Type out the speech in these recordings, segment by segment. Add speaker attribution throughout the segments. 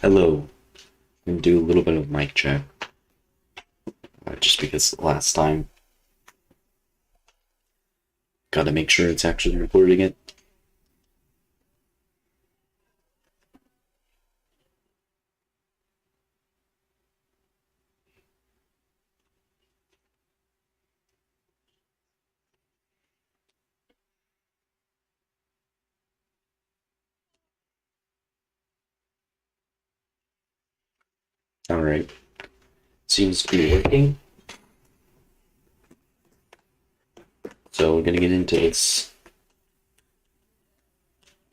Speaker 1: Hello. I'm gonna do a little bit of mic check, just because last time, gotta make sure it's actually recording it. Alright, seems to be working. So we're gonna get into this,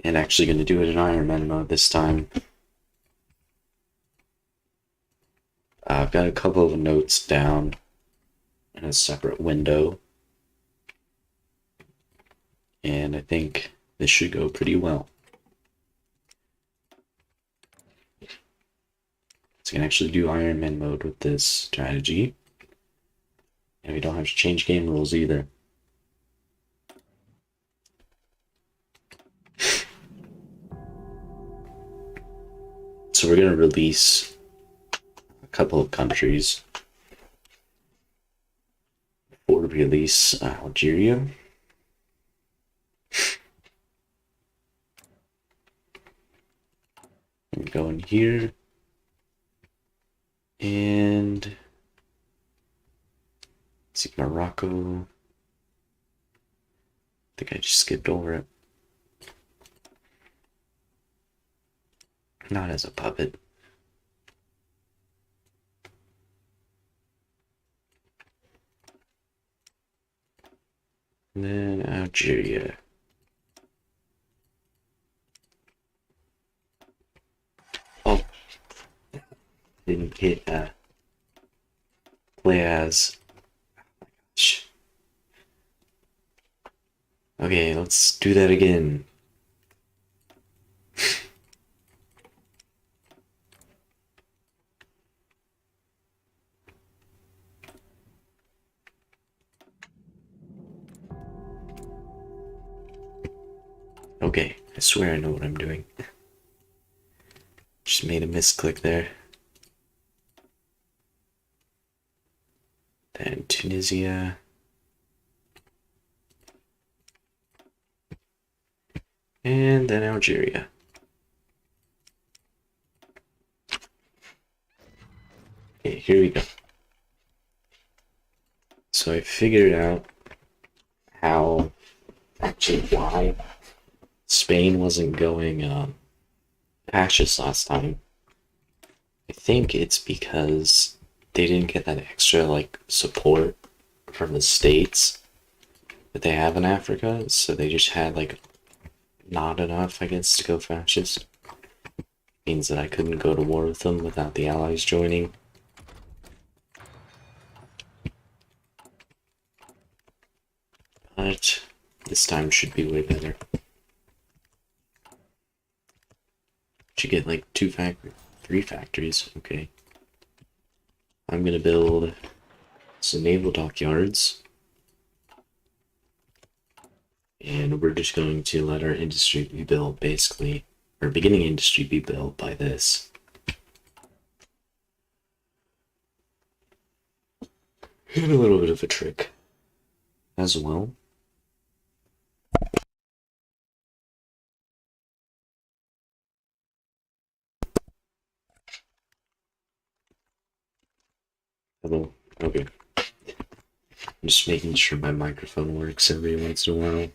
Speaker 1: and actually gonna do it in Ironman mode this time. I've got a couple of notes down in a separate window, and I think this should go pretty well. So you can actually do Ironman mode with this strategy, and we don't have to change game rules either. So we're gonna release a couple of countries for release. Algeria. And go in here, and let's see, Morocco. I think I just skipped over it. Not as a puppet. And then Algeria. Oh, didn't hit play as. Okay, let's do that again. Okay, I swear I know what I'm doing. Just made a misclick there. Then Tunisia. And then Algeria. Okay, here we go. So I figured out why Spain wasn't going fascist last time. I think it's because they didn't get that extra support from the states that they have in Africa, so they just had not enough, I guess, to go fascist. Means that I couldn't go to war with them without the Allies joining. But this time should be way better. Should get like 3 factories. Okay. I'm gonna build some naval dockyards. And we're just going to let our industry be built, basically, or beginning industry be built by this. And a little bit of a trick as well. Hello. Okay. I'm just making sure my microphone works every once in a while.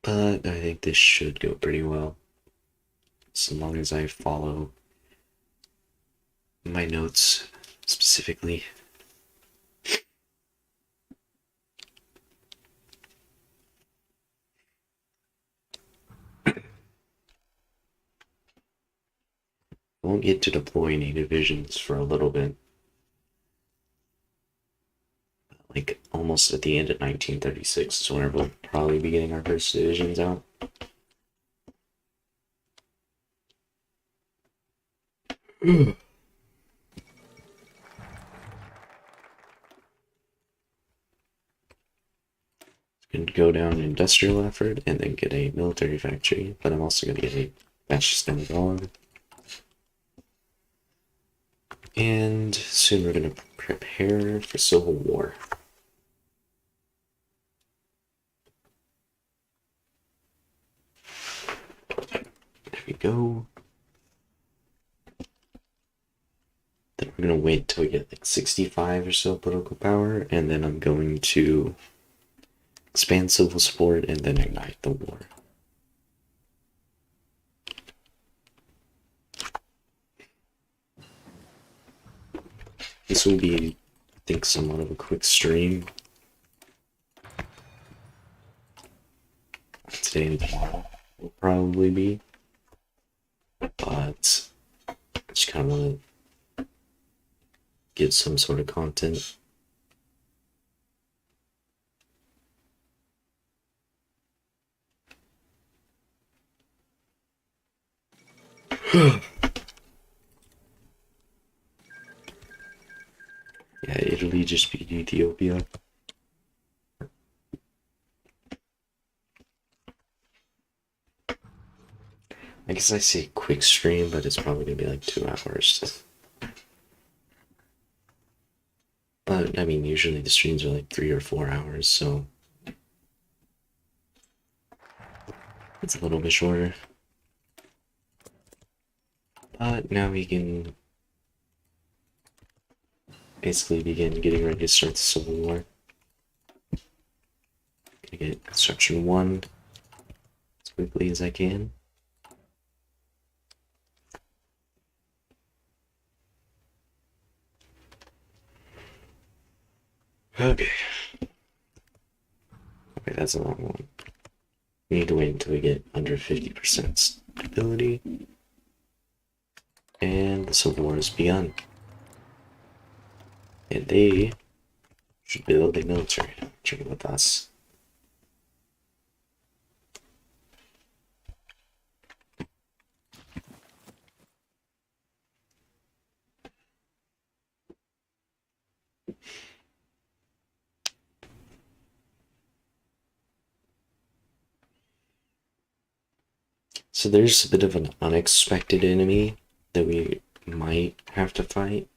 Speaker 1: But I think this should go pretty well, so long as I follow my notes specifically. I won't get to deploy any divisions for a little bit. Like almost at the end of 1936 is whenever we'll probably be getting our first divisions out. and go down industrial effort and then get a military factory, but I'm also going to get a fascist demagogue. And soon we're going to prepare for civil war. There we go. Then we're going to wait till we get like 65 or so political power, and then I'm going to expand civil support and then ignite the war. This will be, I think, somewhat of a quick stream. Today and tomorrow will probably be, but I just kind of want to get some sort of content. Yeah, Italy just beat Ethiopia. I guess I say quick stream, but it's probably gonna be like 2 hours. But I mean, usually the streams are like 3 or 4 hours, so it's a little bit shorter. But now we can basically begin getting ready to start the Civil War. Gonna get construction 1 as quickly as I can. Okay. Okay, that's a long one. We need to wait until we get under 50% stability. And the Civil War has begun. And they should build a military factory with us. So there's a bit of an unexpected enemy that we might have to fight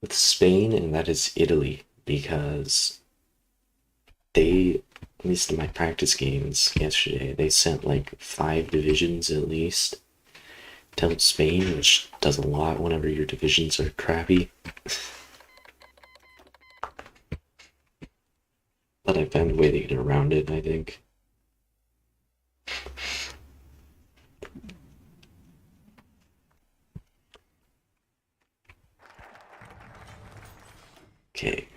Speaker 1: with Spain, and that is Italy, because they, at least in my practice games yesterday, they sent like 5 divisions at least to help Spain, which does a lot whenever your divisions are crappy. But I found a way to get around it, I think. Okay,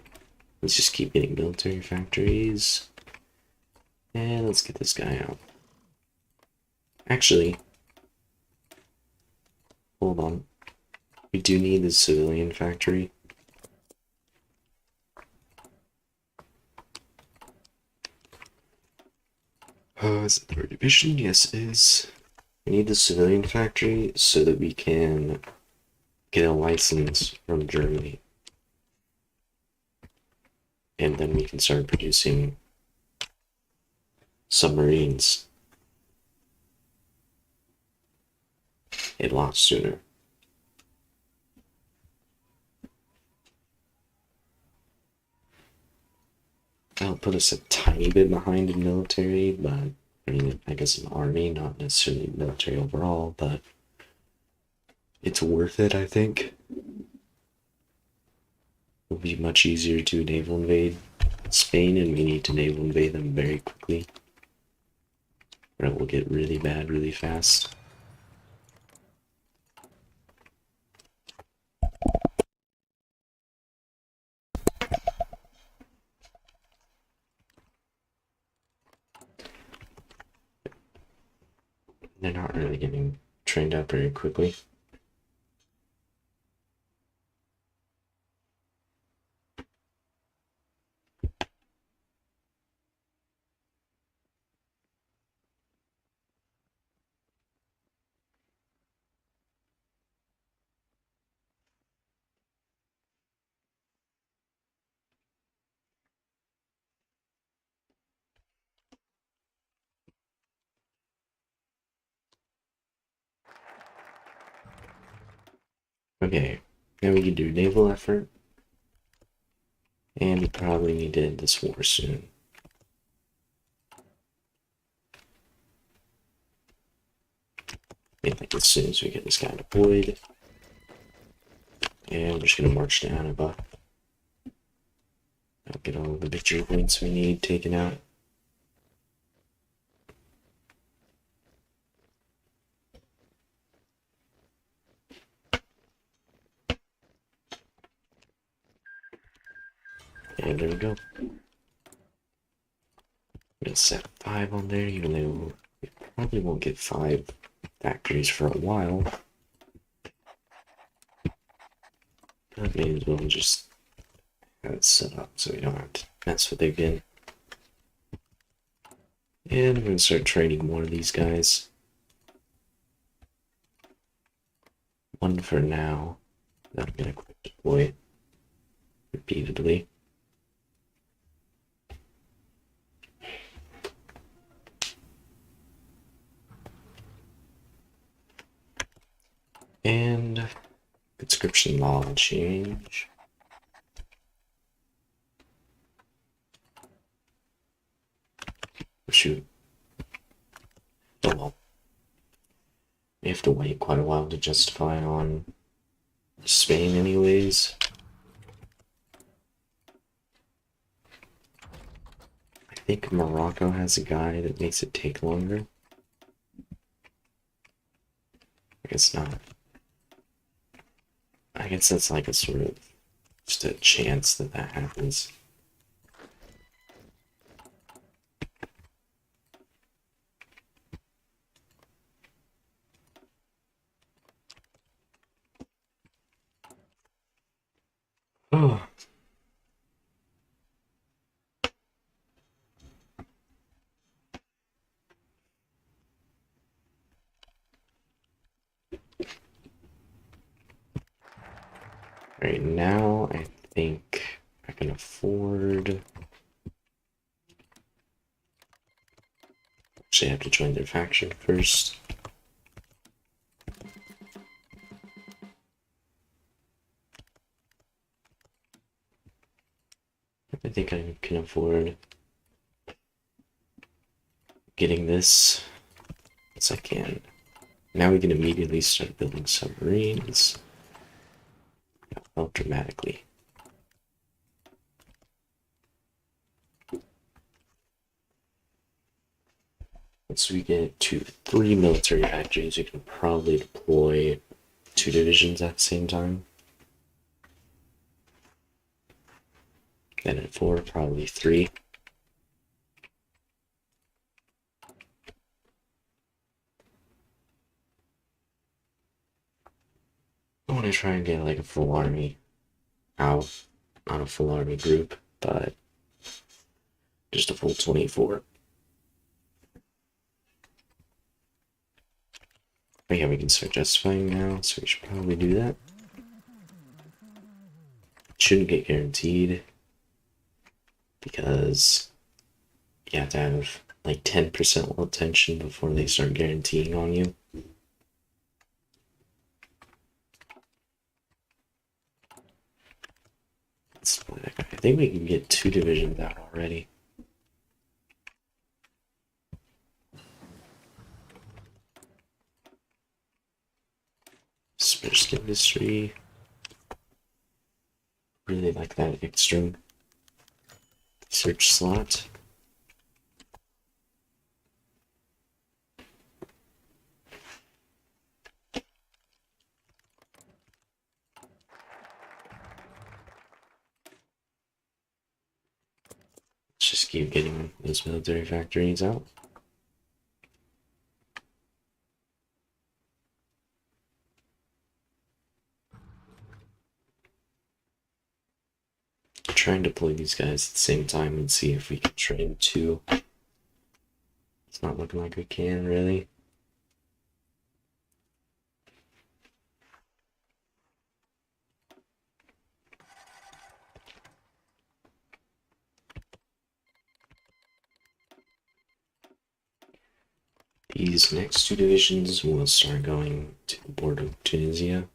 Speaker 1: let's just keep getting military factories. And let's get this guy out. Actually, hold on. We do need the civilian factory. Is it 3rd division? Yes, it is. We need the civilian factory so that we can get a license from Germany. And then we can start producing submarines a lot sooner. That'll put us a tiny bit behind in military, but I mean, I guess an army, not necessarily military overall, but it's worth it, I think. It'll be much easier to naval invade Spain, and we need to naval invade them very quickly, or it will get really bad really fast. They're not really getting trained up very quickly. Okay, now we can do naval effort. And we probably need to end this war soon. Yeah, like as soon as we get this guy deployed. And we're just gonna march down and buff. I'll get all the victory points we need taken out. And there we go. I'm gonna set 5 on there, even though we probably won't get 5 factories for a while. But may as well just have it set up so we don't have to mess with it again. And I'm gonna start training more of these guys. 1 for now. Then I'm gonna quick deploy repeatedly. And conscription law will change. Shoot. Oh well. We have to wait quite a while to justify on Spain anyways. I think Morocco has a guy that makes it take longer. I guess not. I guess that's like a sort of just a chance that that happens. Oh. Right now, I think I can afford. Actually, I have to join their faction first. I think I can afford getting this. Yes, I can. Now we can immediately start building submarines. Help dramatically. Once we get to 3 military factories, we can probably deploy 2 divisions at the same time. Then at 4, probably 3. I want to try and get like a full army out, not a full army group, but just a full 24. But yeah, we can start justifying now, so we should probably do that. Shouldn't get guaranteed because you have to have like 10% low tension before they start guaranteeing on you. I think we can get 2 divisions out already. Space industry. Really like that extra search slot. Let's just keep getting those military factories out. Try and deploy these guys at the same time and see if we can train 2. It's not looking like we can, really. These next 2 divisions will start going to the border of Tunisia.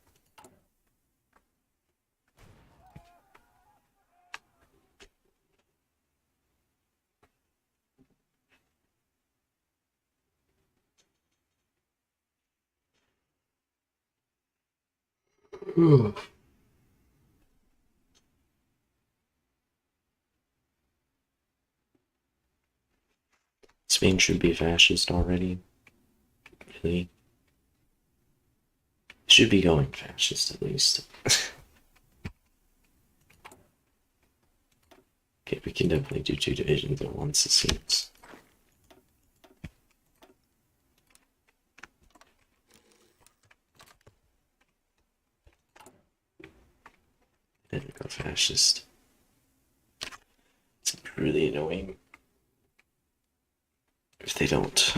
Speaker 1: Spain should be fascist already. Really? Should be going fascist at least. Okay, we can definitely do 2 divisions at once, it seems. Never go fascist. It's really annoying if they don't.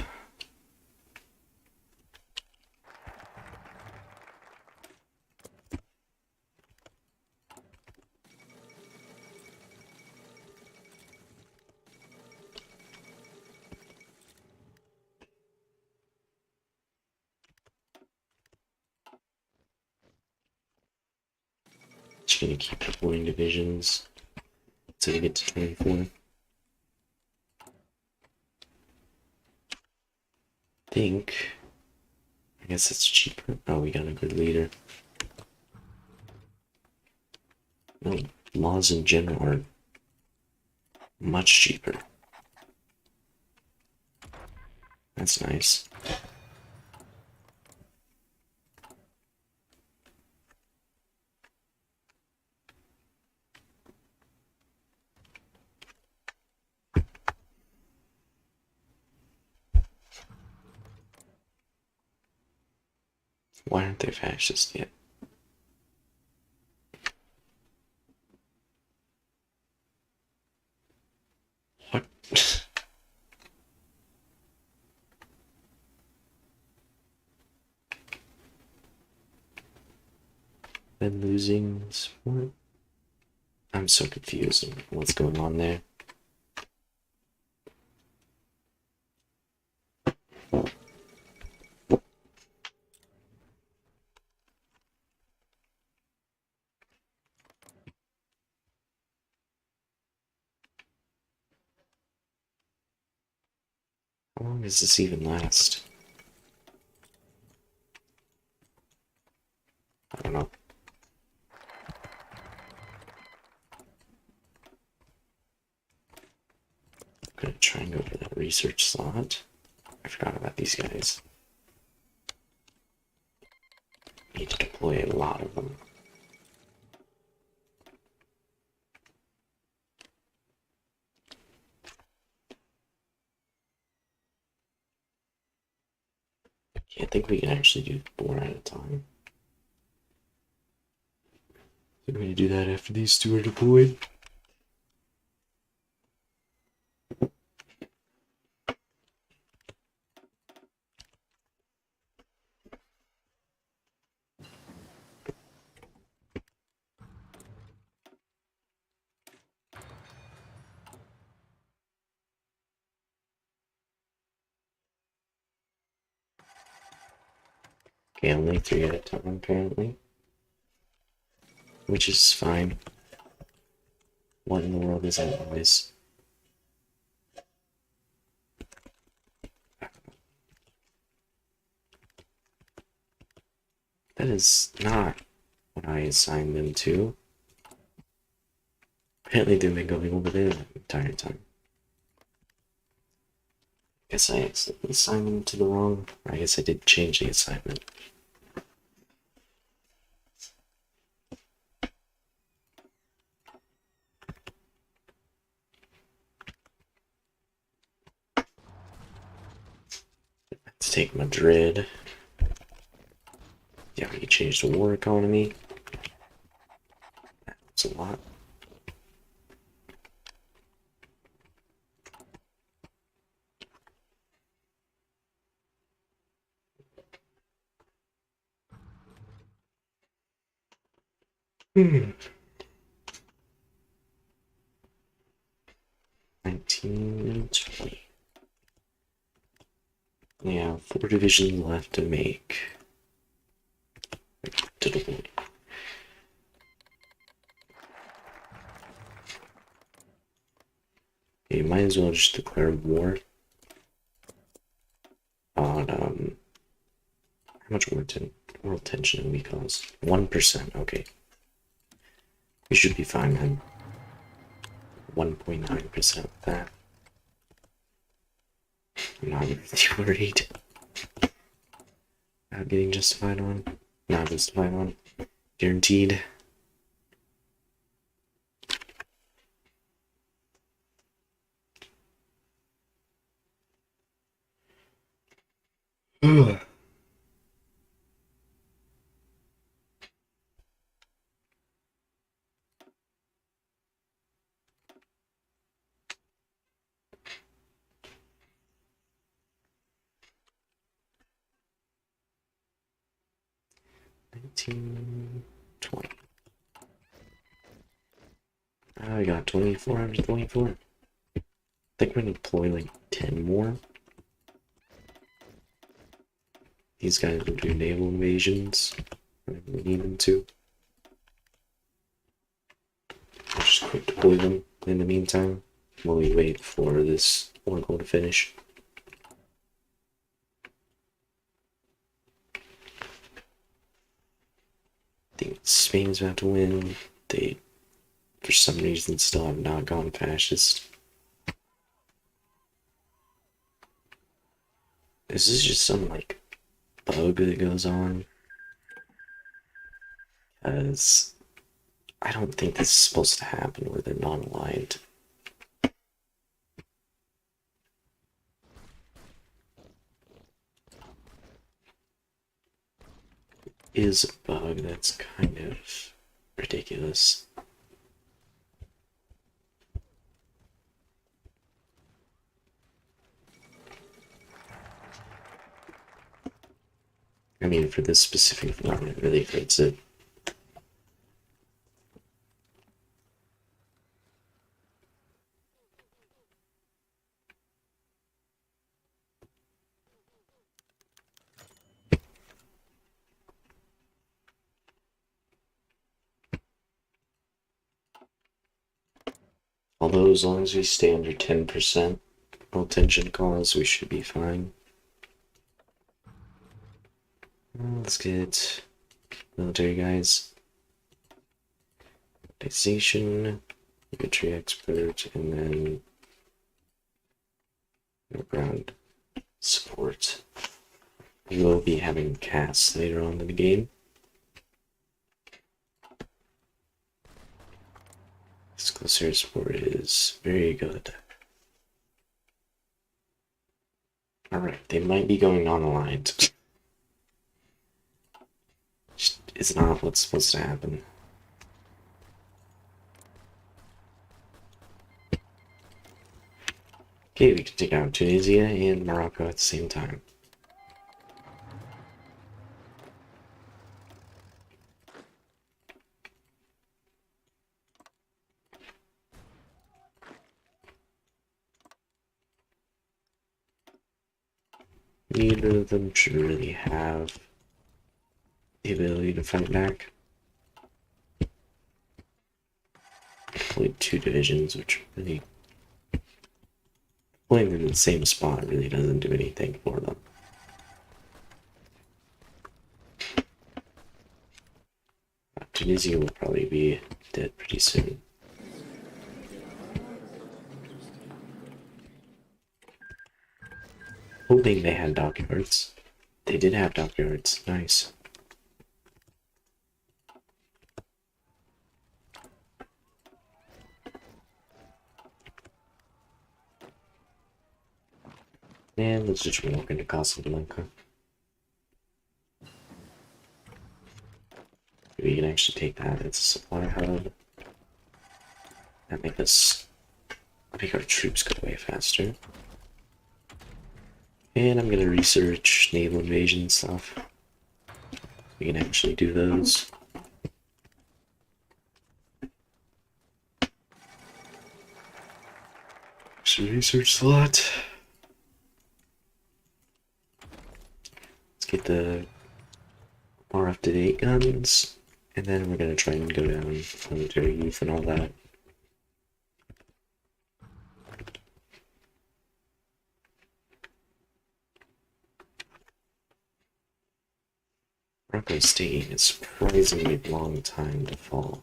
Speaker 1: Just gonna keep deploying divisions until we get to 24. I guess it's cheaper. Oh, we got a good leader. No, laws in general are much cheaper. That's nice. Why aren't they fascist yet? What? Been losing support? I'm so confused on what's going on there. How long does this even last? I don't know. I'm gonna try and go for that research slot. I forgot about these guys. Need to deploy a lot of them. I think we can actually do 4 at a time. I'm going to do that after these 2 are deployed. Okay, only 3 at a time apparently. Which is fine. What in the world is that noise? That is not what I assigned them to. Apparently they've been going over there the entire time. Guess I accidentally assigned them to the wrong... I guess I did change the assignment. Let's take Madrid. Yeah, we can change the war economy. That's a lot. Hmm. 19 and 20. We have 4 divisions left to make. To deploy. You might as well just declare war on how much Warrington? world tension we cause? 1%, okay. We should be fine then. 1.9% of that. I'm not really worried about getting justified on. Not justified on. Guaranteed. Ugh. $19, $20. I got 24 out of 24. I think we're gonna deploy like 10 more. These guys will do naval invasions whenever we need them to. I'll just quick deploy them in the meantime while we wait for this oracle to finish. I think Spain is about to win. They, for some reason, still have not gone fascist. This is just some, like, bug that goes on. Because I don't think this is supposed to happen where they're non-aligned. Is a bug that's kind of ridiculous. I mean, for this specific one, it really fits it. Although, as long as we stay under 10% world tension cause, we should be fine. Let's get military guys. Taxation, infantry expert, and then ground support. We will be having casts later on in the game. This close air support is very good. Alright, they might be going non-aligned. It's not what's supposed to happen. Okay, we can take out Tunisia and Morocco at the same time. Neither of them should really have the ability to fight back. Deployed 2 divisions, which really playing them in the same spot really doesn't do anything for them. Tunisia will probably be dead pretty soon. Hoping they had dockyards. They did have dockyards. Nice. And let's just walk into Casablanca. We can actually take that as a supply hub. That make our troops go away faster. And I'm gonna research naval invasion stuff. We can actually do those. Actually research a lot. Let's get the more up-to-date guns. And then we're gonna try and go down military youth and all that. Broncos taking a surprisingly long time to fall.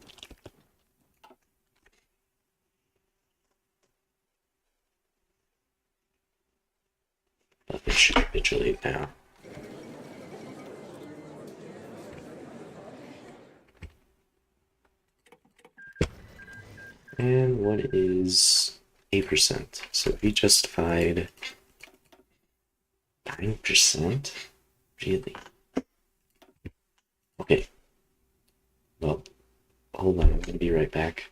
Speaker 1: But they should capitulate now. And what is 8%? So we justified 9%? Really? Okay. Well, hold on, I'm gonna be right back.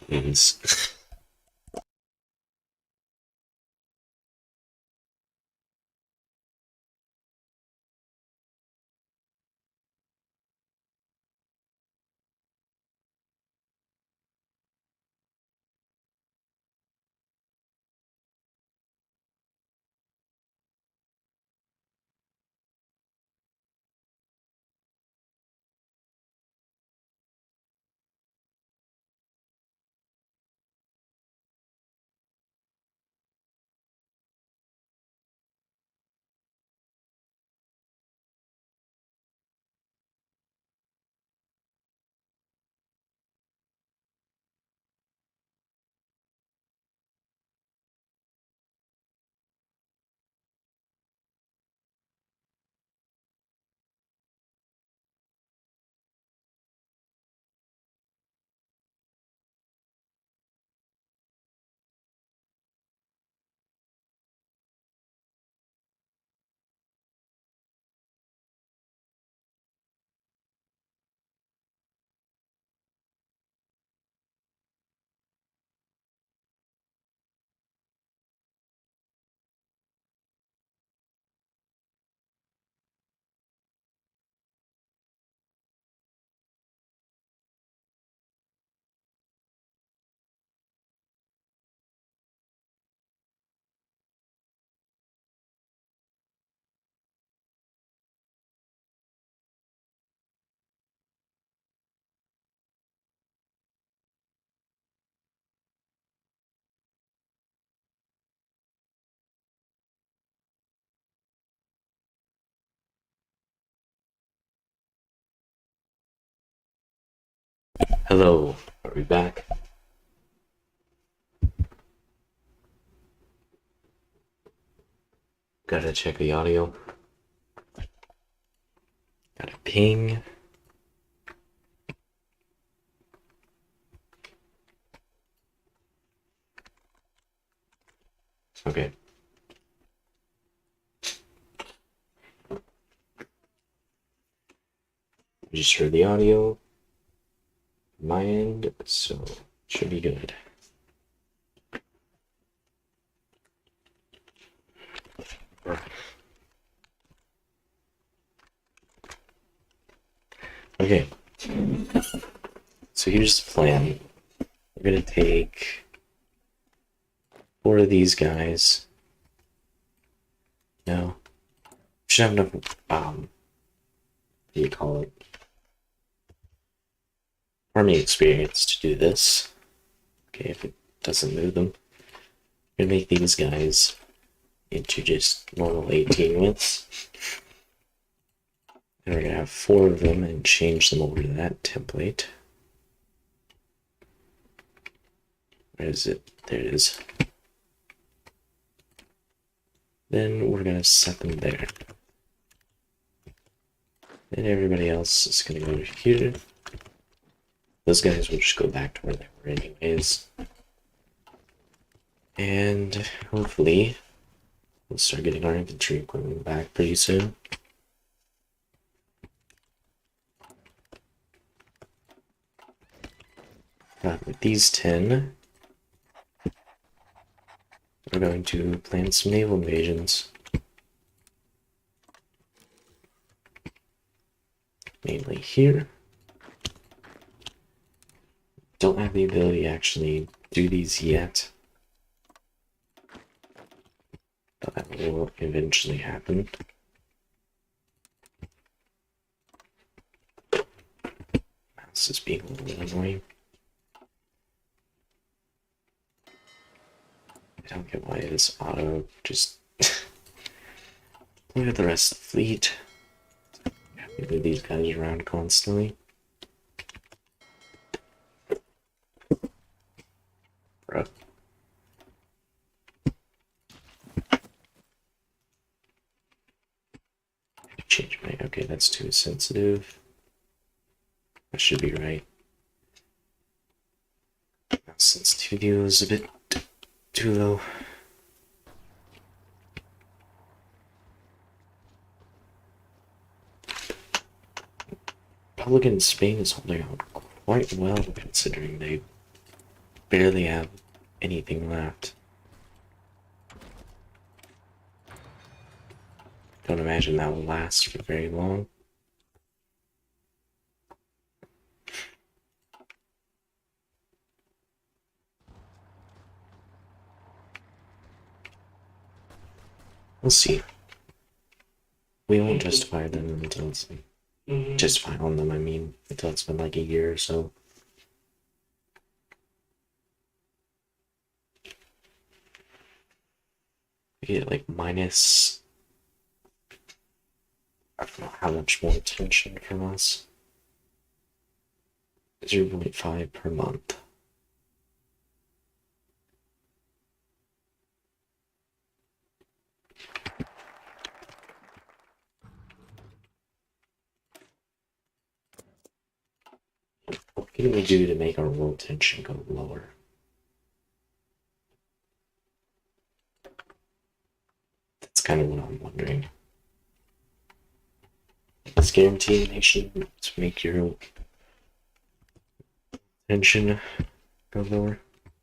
Speaker 1: Things. Hello, are we back? Gotta check the audio. Got a ping. Okay. Just heard the audio from my end, so should be good. Okay. So here's the plan. We're gonna take 4 of these guys. No. Should have enough, what do you call it? Army experience to do this. Okay, if it doesn't move them. We're gonna make these guys into just normal 18 widths. And we're gonna have 4 of them and change them over to that template. Where is it? There it is. Then we're gonna set them there. Then everybody else is gonna go here. Those guys will just go back to where they were anyways. And hopefully we'll start getting our infantry equipment back pretty soon. With these 10, we're going to plan some naval invasions. Mainly here. Don't have the ability to actually do these yet. But that will eventually happen. Mouse is being a little annoying. I don't get why it's auto just Look at the rest of the fleet. Move these guys around constantly. Bruh. Change my... Okay, that's too sensitive. That should be right. Sensitivity was a bit too low. Republican Spain is holding out quite well considering they barely have anything left. Don't imagine that will last for very long. We'll see. We won't justify them until it's like, justify on them, I mean, until it's been like a year or so. We get like minus, I don't know how much more attention from us. 0.5 per month. What can we do to make our world tension go lower? That's kind of what I'm wondering. Let's guarantee a nation to make your tension go lower.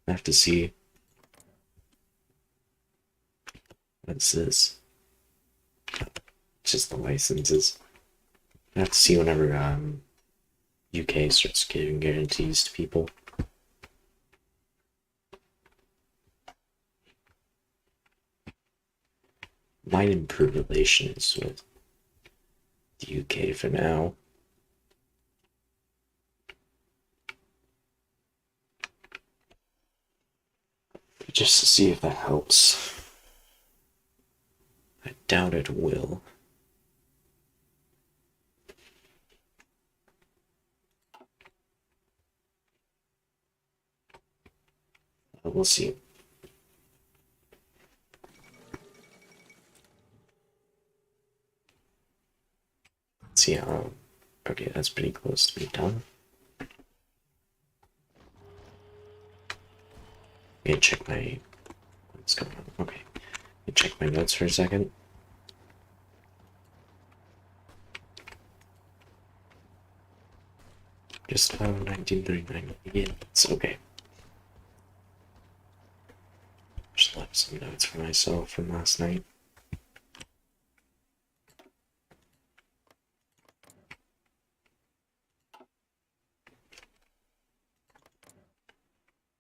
Speaker 1: I have to see. What's this? It's just the licenses. I have to see whenever UK starts giving guarantees to people. Might improve relations with the UK for now. Just to see if that helps. I doubt it will. We'll see. Let's see how. Okay, that's pretty close to be done. Let me check my. What's going on? Okay. Let me check my notes for a second. Just 1939. Yeah, it's okay. Just left some notes for myself from last night.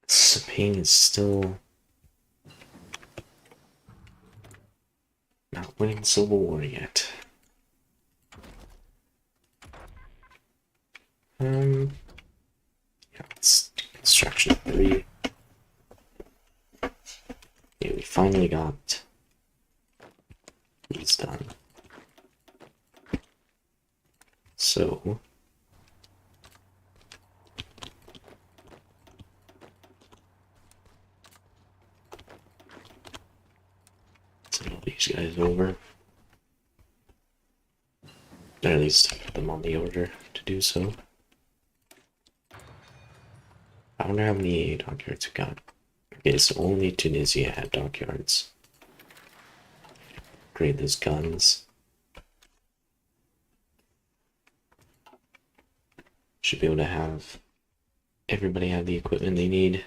Speaker 1: Spain is still not winning the Civil War yet. Yeah, it's construction 3. Yeah, we finally got these done. So send all these guys over. Or at least put them on the order to do so. I wonder how many dockyards we got. Okay, so only Tunisia had dockyards. Upgrade those guns. Should be able to have everybody have the equipment they need.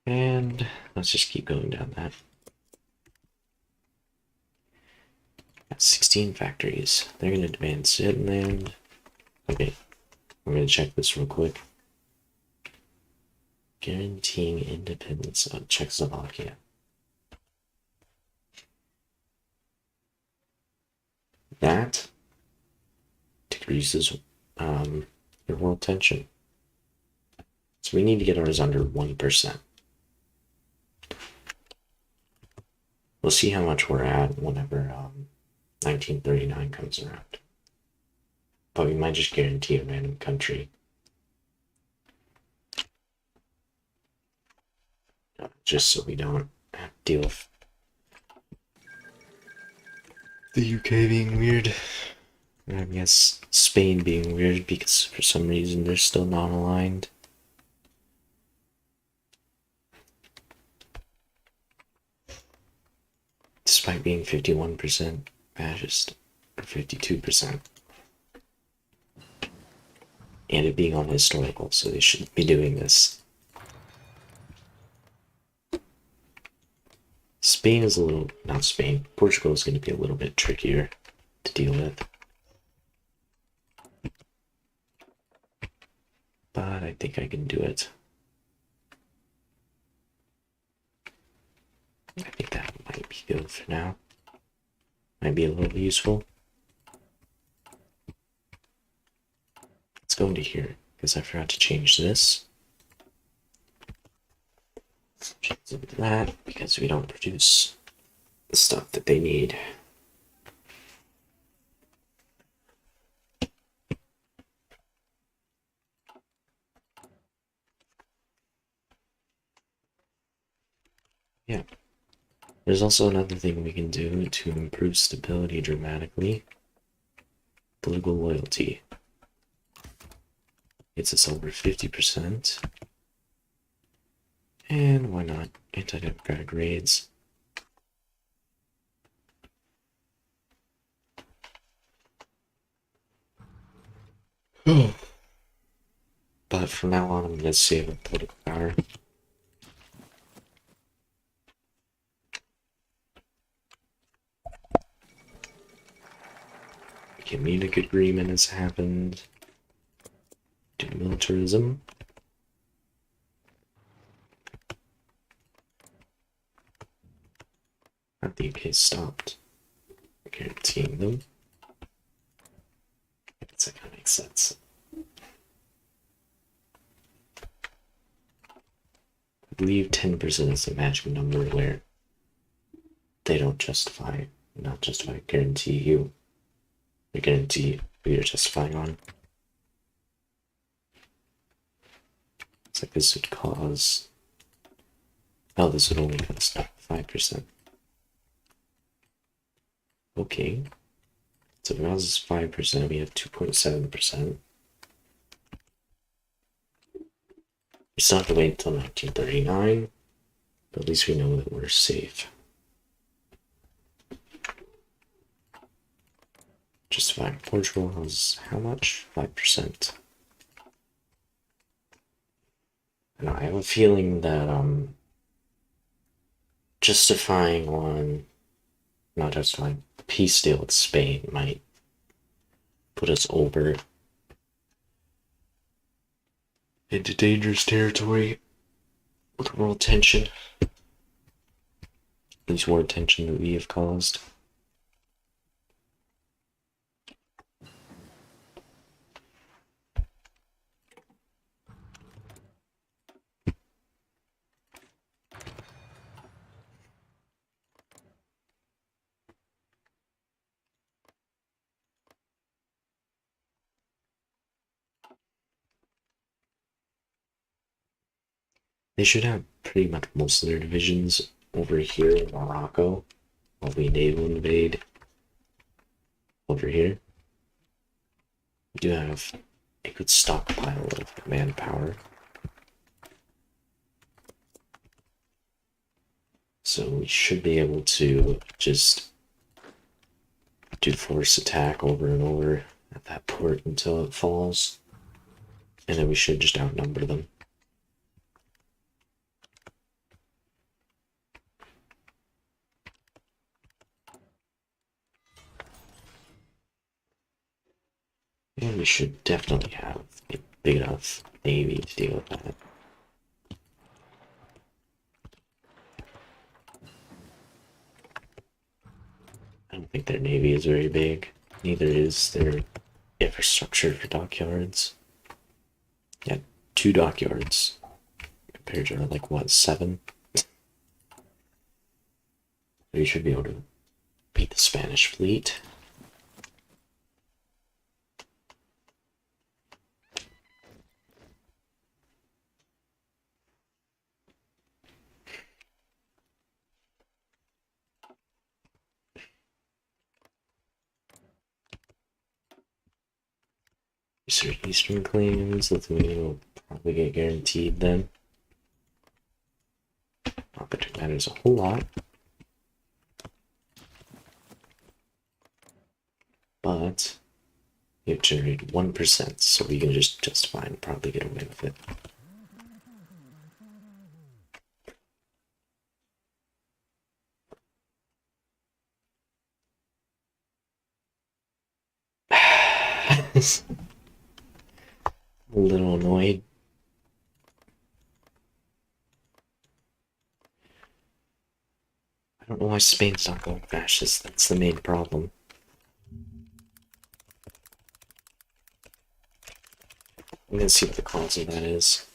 Speaker 1: And let's just keep going down that. Got 16 factories. They're going to demand Finland. Okay, I'm going to check this real quick. Guaranteeing independence of Czechoslovakia. That decreases your world tension. Let's So we need to get ours under 1%. We'll see how much we're at whenever 1939 comes around. But we might just guarantee a random country. Just so we don't have to deal with the UK being weird. And I guess Spain being weird because for some reason they're still not aligned. Despite being 51% fascist, or 52%. And it being on historical, so they shouldn't be doing this. Spain is a little, not Spain, Portugal is going to be a little bit trickier to deal with. But I think I can do it. I think that might be good for now. Might be a little useful. Let's go into here, because I forgot to change this. Change that, because we don't produce the stuff that they need. Yeah. There's also another thing we can do to improve stability dramatically. Political loyalty. Gets us over 50%. And why not anti-democratic raids? But from now on, I'm going to save up political power. The Munich Agreement has happened. Do militarism. Not the UK stopped guaranteeing them. I guess that kind of makes sense. I believe 10% is the magic number where they don't justify, not justify, guarantee you. They guarantee who you're justifying on. It's like this would cause, oh, this would only cost 5%. Okay, so if it causes 5%, we have 2.7%. We still have to wait until 1939, but at least we know that we're safe. Justifying Portugal has how much? 5%. And I have a feeling that justifying on, not justifying, peace deal with Spain might put us over into dangerous territory with world tension. At least more tension that we have caused. They should have pretty much most of their divisions over here in Morocco while we naval invade over here. We do have a good stockpile of manpower. So we should be able to just do force attack over and over at that port until it falls. And then we should just outnumber them. And we should definitely have a big enough navy to deal with that. I don't think their navy is very big. Neither is their infrastructure for dockyards. Yeah, 2 dockyards. compared to like what, 7? We should be able to beat the Spanish fleet. Eastern claims, Lithuania will probably get guaranteed then. Not that it matters a whole lot. But we have generated 1%, so we can just fine probably get away with it. A little annoyed. I don't know why Spain's not going fascist. That's the main problem. I'm gonna see what the cause of that is.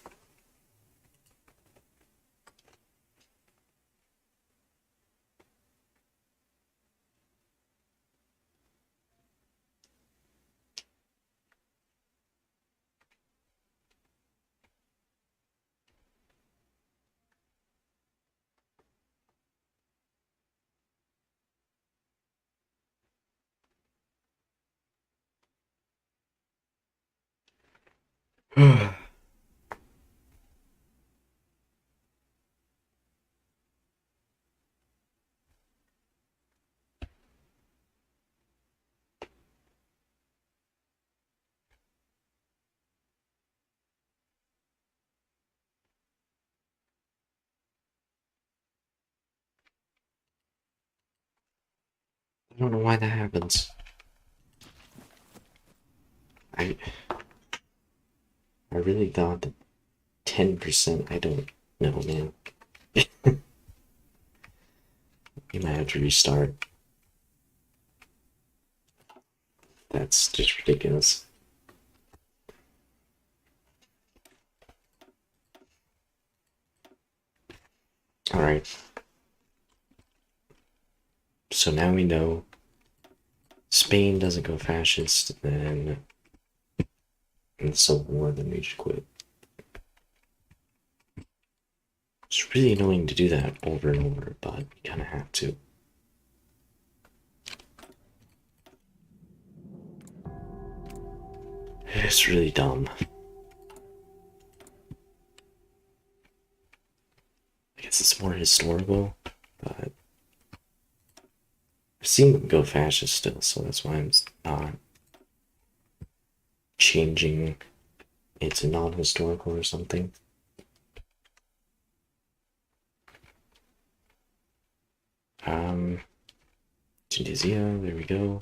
Speaker 1: I don't know why that happens. I really thought that 10%, I don't know, man. You might have to restart. That's just ridiculous. Alright. So now we know Spain doesn't go fascist, then in the Civil War, then we should quit. It's really annoying to do that over and over, but we kind of have to. It's really dumb. I guess it's more historical, but I've seen them go fascist still, so that's why I'm not changing it to non-historical or something. Tunisia, there we go.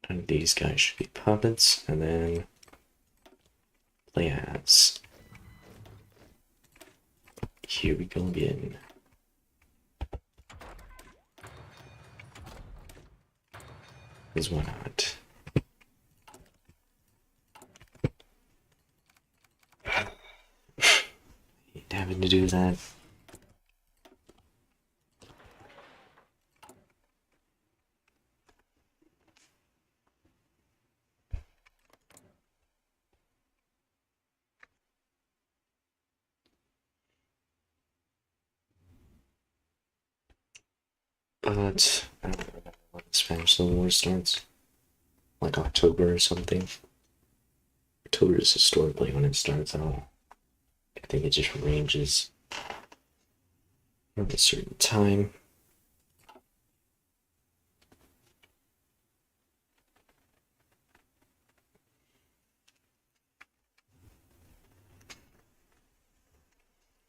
Speaker 1: None of these guys should be puppets, and then play as. Here we go again. Because why not? Having to do that. But I don't remember when the Spanish Civil War starts. Like October or something. October is historically when it starts. I think it just ranges at a certain time.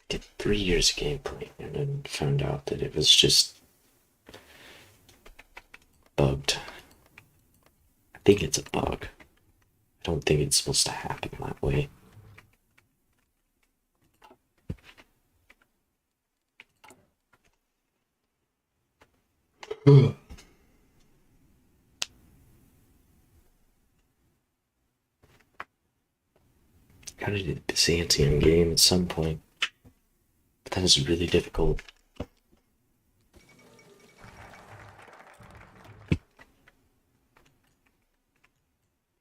Speaker 1: Did 3 years of gameplay and then found out that it was just bugged. I think it's a bug. I don't think it's supposed to happen that way. Gotta do the Byzantium game at some point. But that is really difficult. I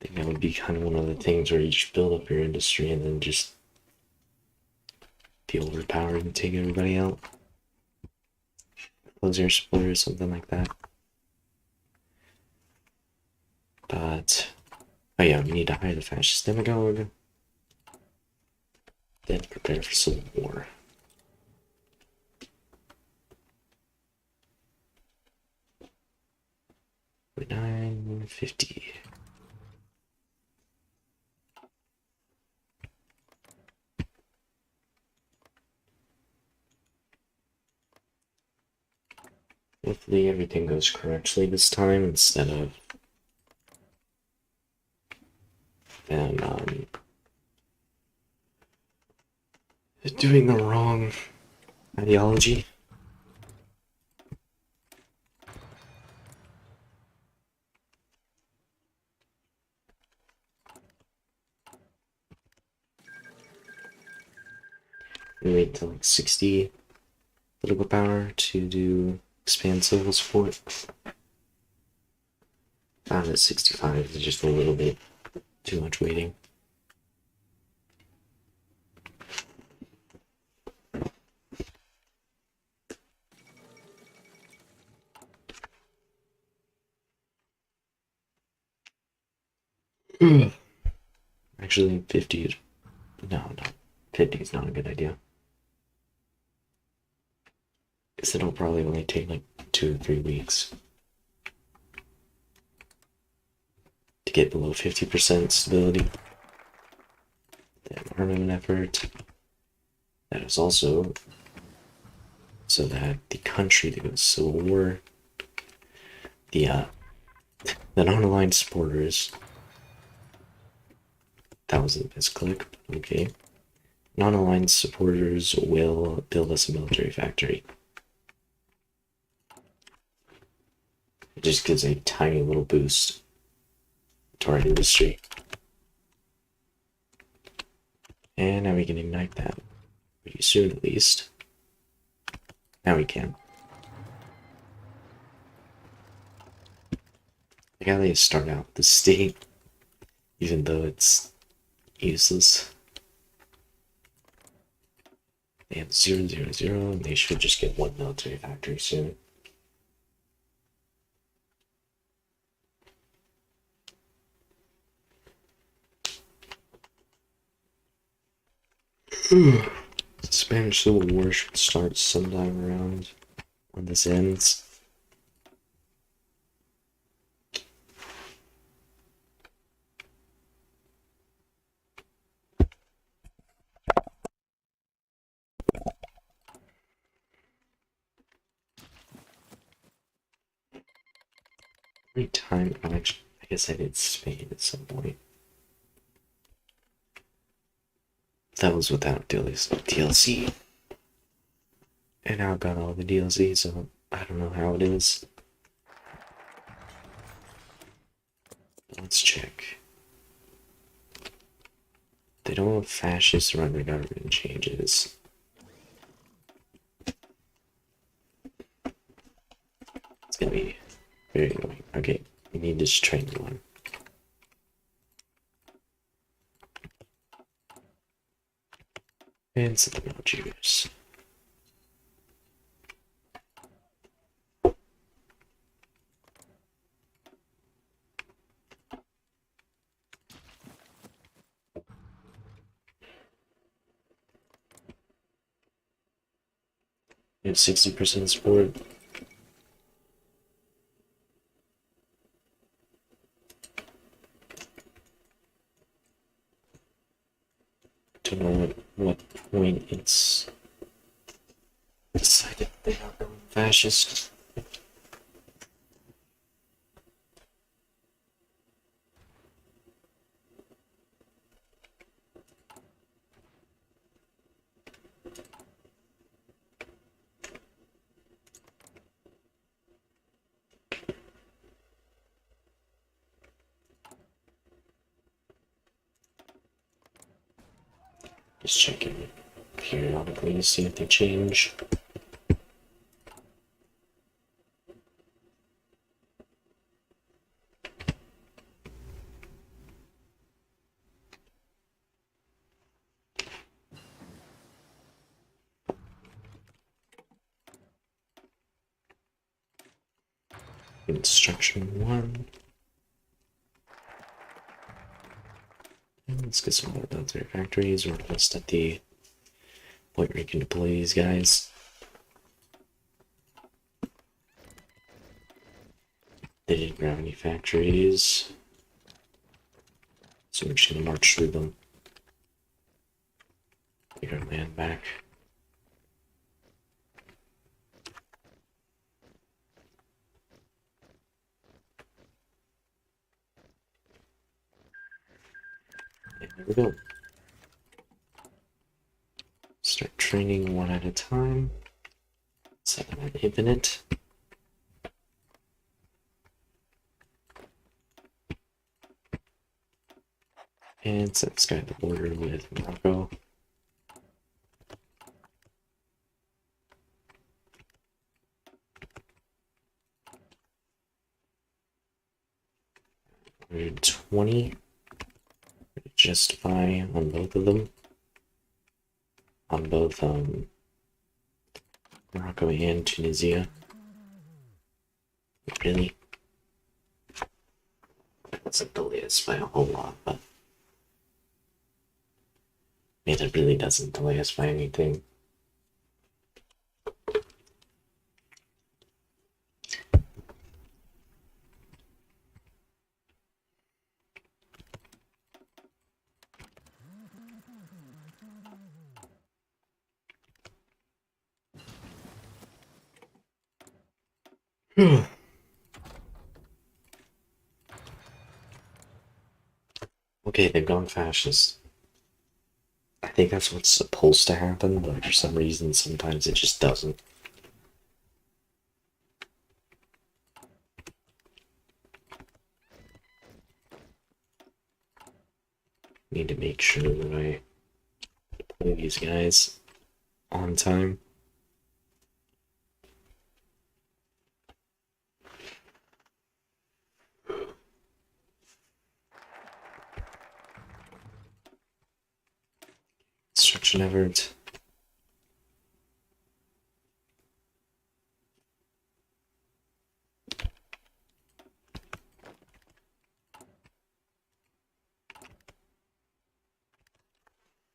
Speaker 1: think that would be kind of one of the things where you just build up your industry and then just be overpowered and take everybody out. Close your supporter or something like that. But, oh yeah, we need to hire the fascist demagogue. Then prepare for civil war. 950. Hopefully everything goes correctly this time instead of them doing the wrong ideology. We wait till like 60 political power to expand civil support. Found at 65 is just a little bit too much waiting. Actually, 50 is... No. 50 is not a good idea. Because it'll probably only take like 2 or 3 weeks to get below 50% stability. Then armament effort. That is also so that the country that goes civil war, the non-aligned supporters. That was the best click, but okay. Non-aligned supporters will build us a military factory. It just gives a tiny little boost to our industry. And now we can ignite that pretty soon at least. Now we can. I gotta start out the state, even though it's useless. They have 0, 0, 0, and they should just get 1 military factory soon. The Spanish Civil War should start sometime around when this ends. Every time, actually, I guess I did Spain at some point. That was without DLC. And now I've got all the DLC, so I don't know how it is. Let's check. They don't have fascists run the government changes. It's gonna be very annoying. Okay, we need this training one. And something about Jews. We have 60% support. Don't know what point it's decided they are going fascist. Just checking periodically to see if they change. Instruction 1. And let's get some more military factories. We're almost at the point where you can deploy these guys. They didn't grab any factories, so we're just gonna march through them. Take our land back. And there we go. Start training one at a time. Set them at infinite. And set this guy at the border with Morocco. $120. Justify on both of them. On both Morocco and Tunisia. Really? That's like the latest by a whole lot, but it really doesn't delay us by anything. Okay, they've gone fascist. I think that's what's supposed to happen, but for some reason, sometimes it just doesn't. Need to make sure that I deploy these guys on time. Construction effort.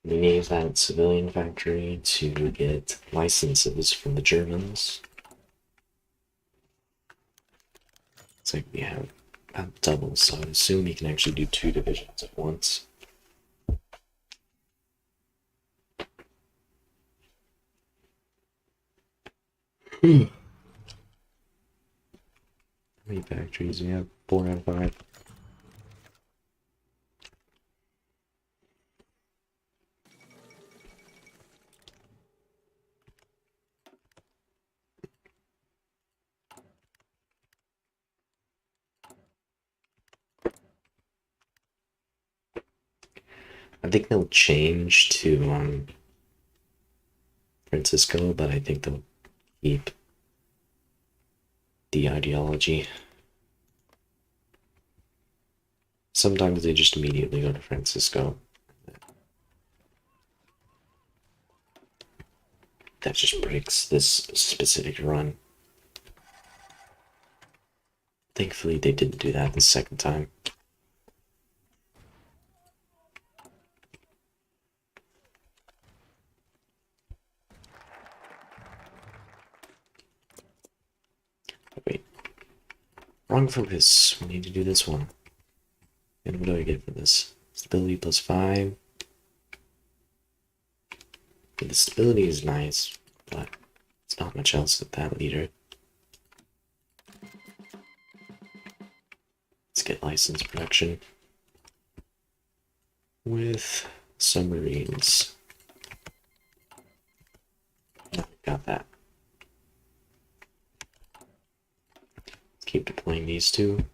Speaker 1: We need that civilian factory to get licenses from the Germans. It's like we have about double, so I assume we can actually do 2 divisions at once. How many factories? We have 4 out of 5. I think they'll change to Francisco, but I think they'll keep the ideology. Sometimes they just immediately go to Francisco. That just breaks this specific run. Thankfully, they didn't do that the second time. Wait. Wrong focus. We need to do this one. And what do I get for this? Stability plus 5. The stability is nice, but it's not much else with that leader. Let's get license production with submarines. Got that. Let's keep deploying these two.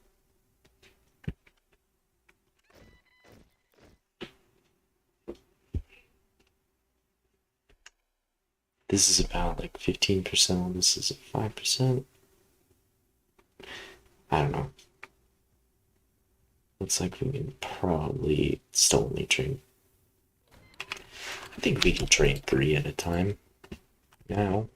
Speaker 1: This is about like 15%. This is 5%. I don't know. Looks like we can probably still only train. I think we can train 3 at a time now.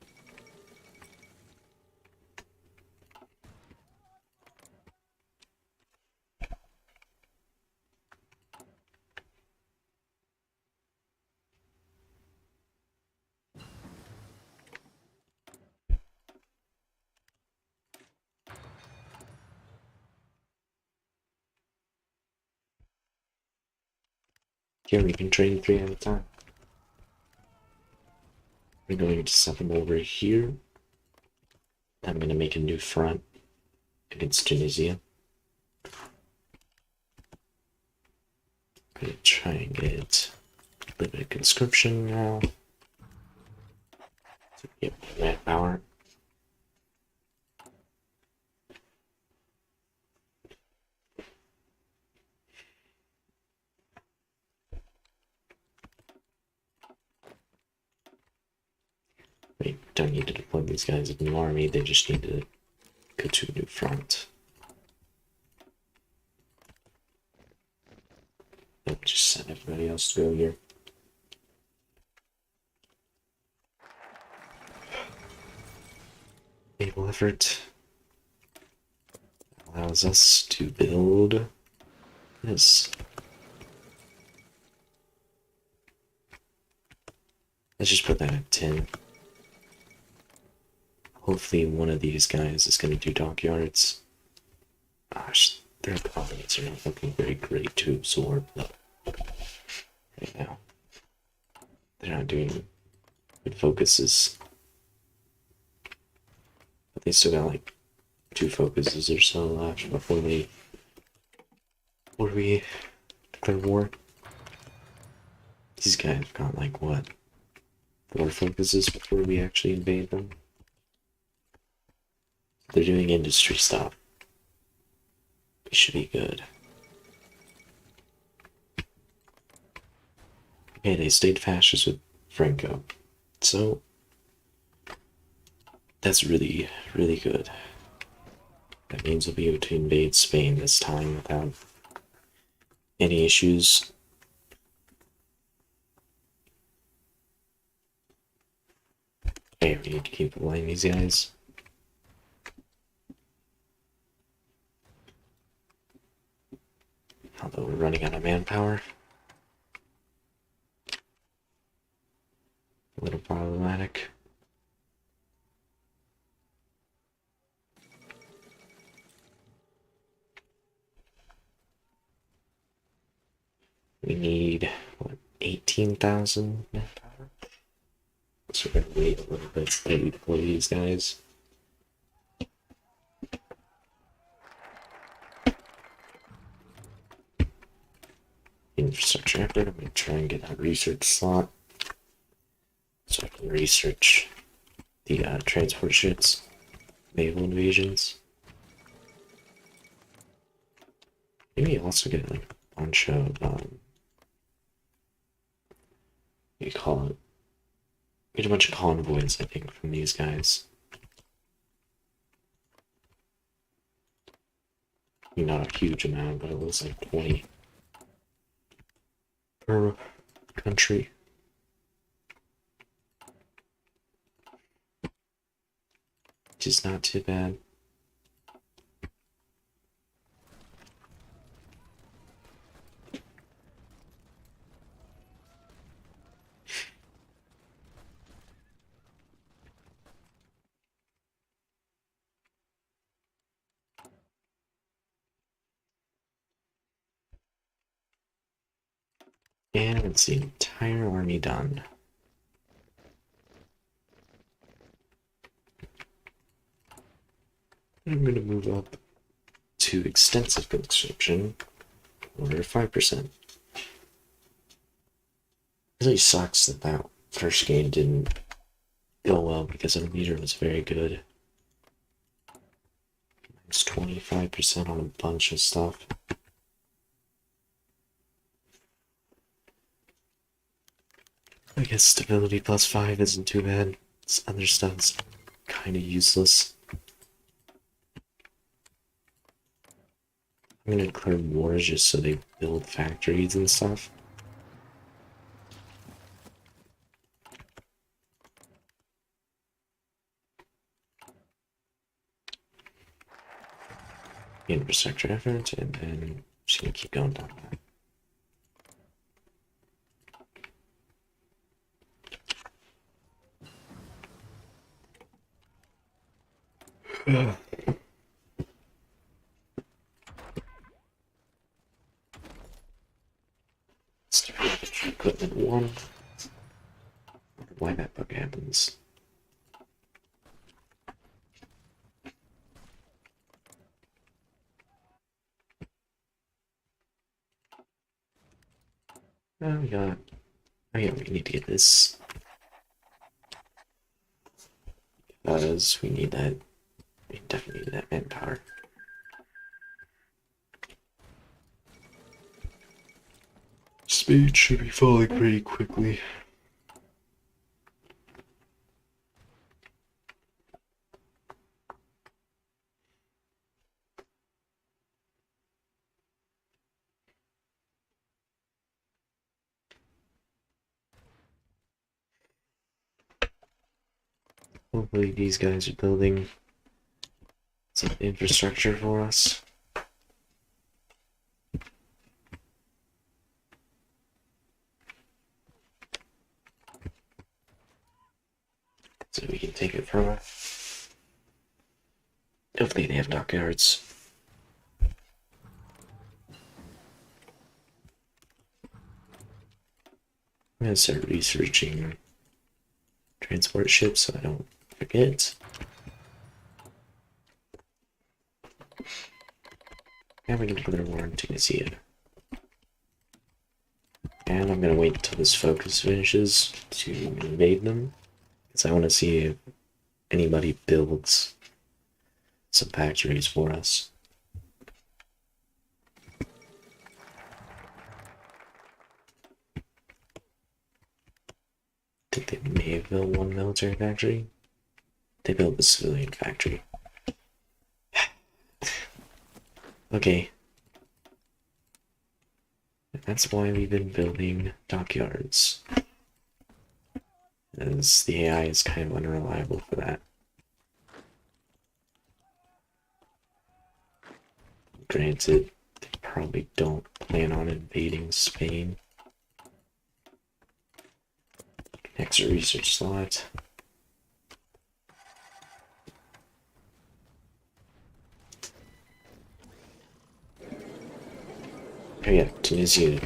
Speaker 1: Here we can train 3 at a time. We're going to set them over here. I'm going to make a new front against Tunisia. I'm going to try and get a little bit of conscription now. To get manpower. We don't need to deploy these guys in the new army, they just need to go to a new front. I'll just send everybody else to go here. Naval effort allows us to build this. Let's just put that at 10. Hopefully one of these guys is going to do dockyards. Gosh, their colonies are not looking very great to absorb though. Right now. They're not doing good focuses. But they still got like 2 focuses or so left before we declare war. These guys have got like what? 4 focuses before we actually invade them. They're doing industry stuff. We should be good. Okay, they stayed fascist with Franco. So that's really, really good. That means we'll be able to invade Spain this time without any issues. Okay, we need to keep relying these guys. Although we're running out of manpower. A little problematic. We need, what, 18,000 manpower? So we're gonna wait a little bit to deploy these guys. Infrastructure effort, I'm gonna try and get that research slot. So I can research the transport ships, naval invasions. Maybe also get like a bunch of, what do you call it? Get a bunch of convoys, I think, from these guys. I mean, not a huge amount, but it was like 20 per country. Which is not too bad. And it's the entire army done. I'm going to move up to extensive conscription, over 5%. It really sucks that that first game didn't go well because our meter was very good. It's 25% on a bunch of stuff. I guess stability +5 isn't too bad. This other stuff's kind of useless. I'm gonna declare wars just so they build factories and stuff. Infrastructure effort, and then just gonna keep going down that. Let's do equipment 1. Why that bug happens. Oh, we got. Oh, yeah, we need to get this. Because we need that. We definitely need that manpower. Speed should be falling pretty quickly. Hopefully these guys are building some infrastructure for us. So we can take it from it. Hopefully they have dockyards. I'm gonna start researching transport ships so I don't forget. And we can declare war in Tunisia. And I'm gonna wait until this focus finishes to invade them, because I want to see if anybody builds some factories for us. I think they may have built one military factory. They built a civilian factory. Okay. That's why we've been building dockyards. As the AI is kind of unreliable for that. Granted, they probably don't plan on invading Spain. Next research slot. Oh yeah, Tunisia.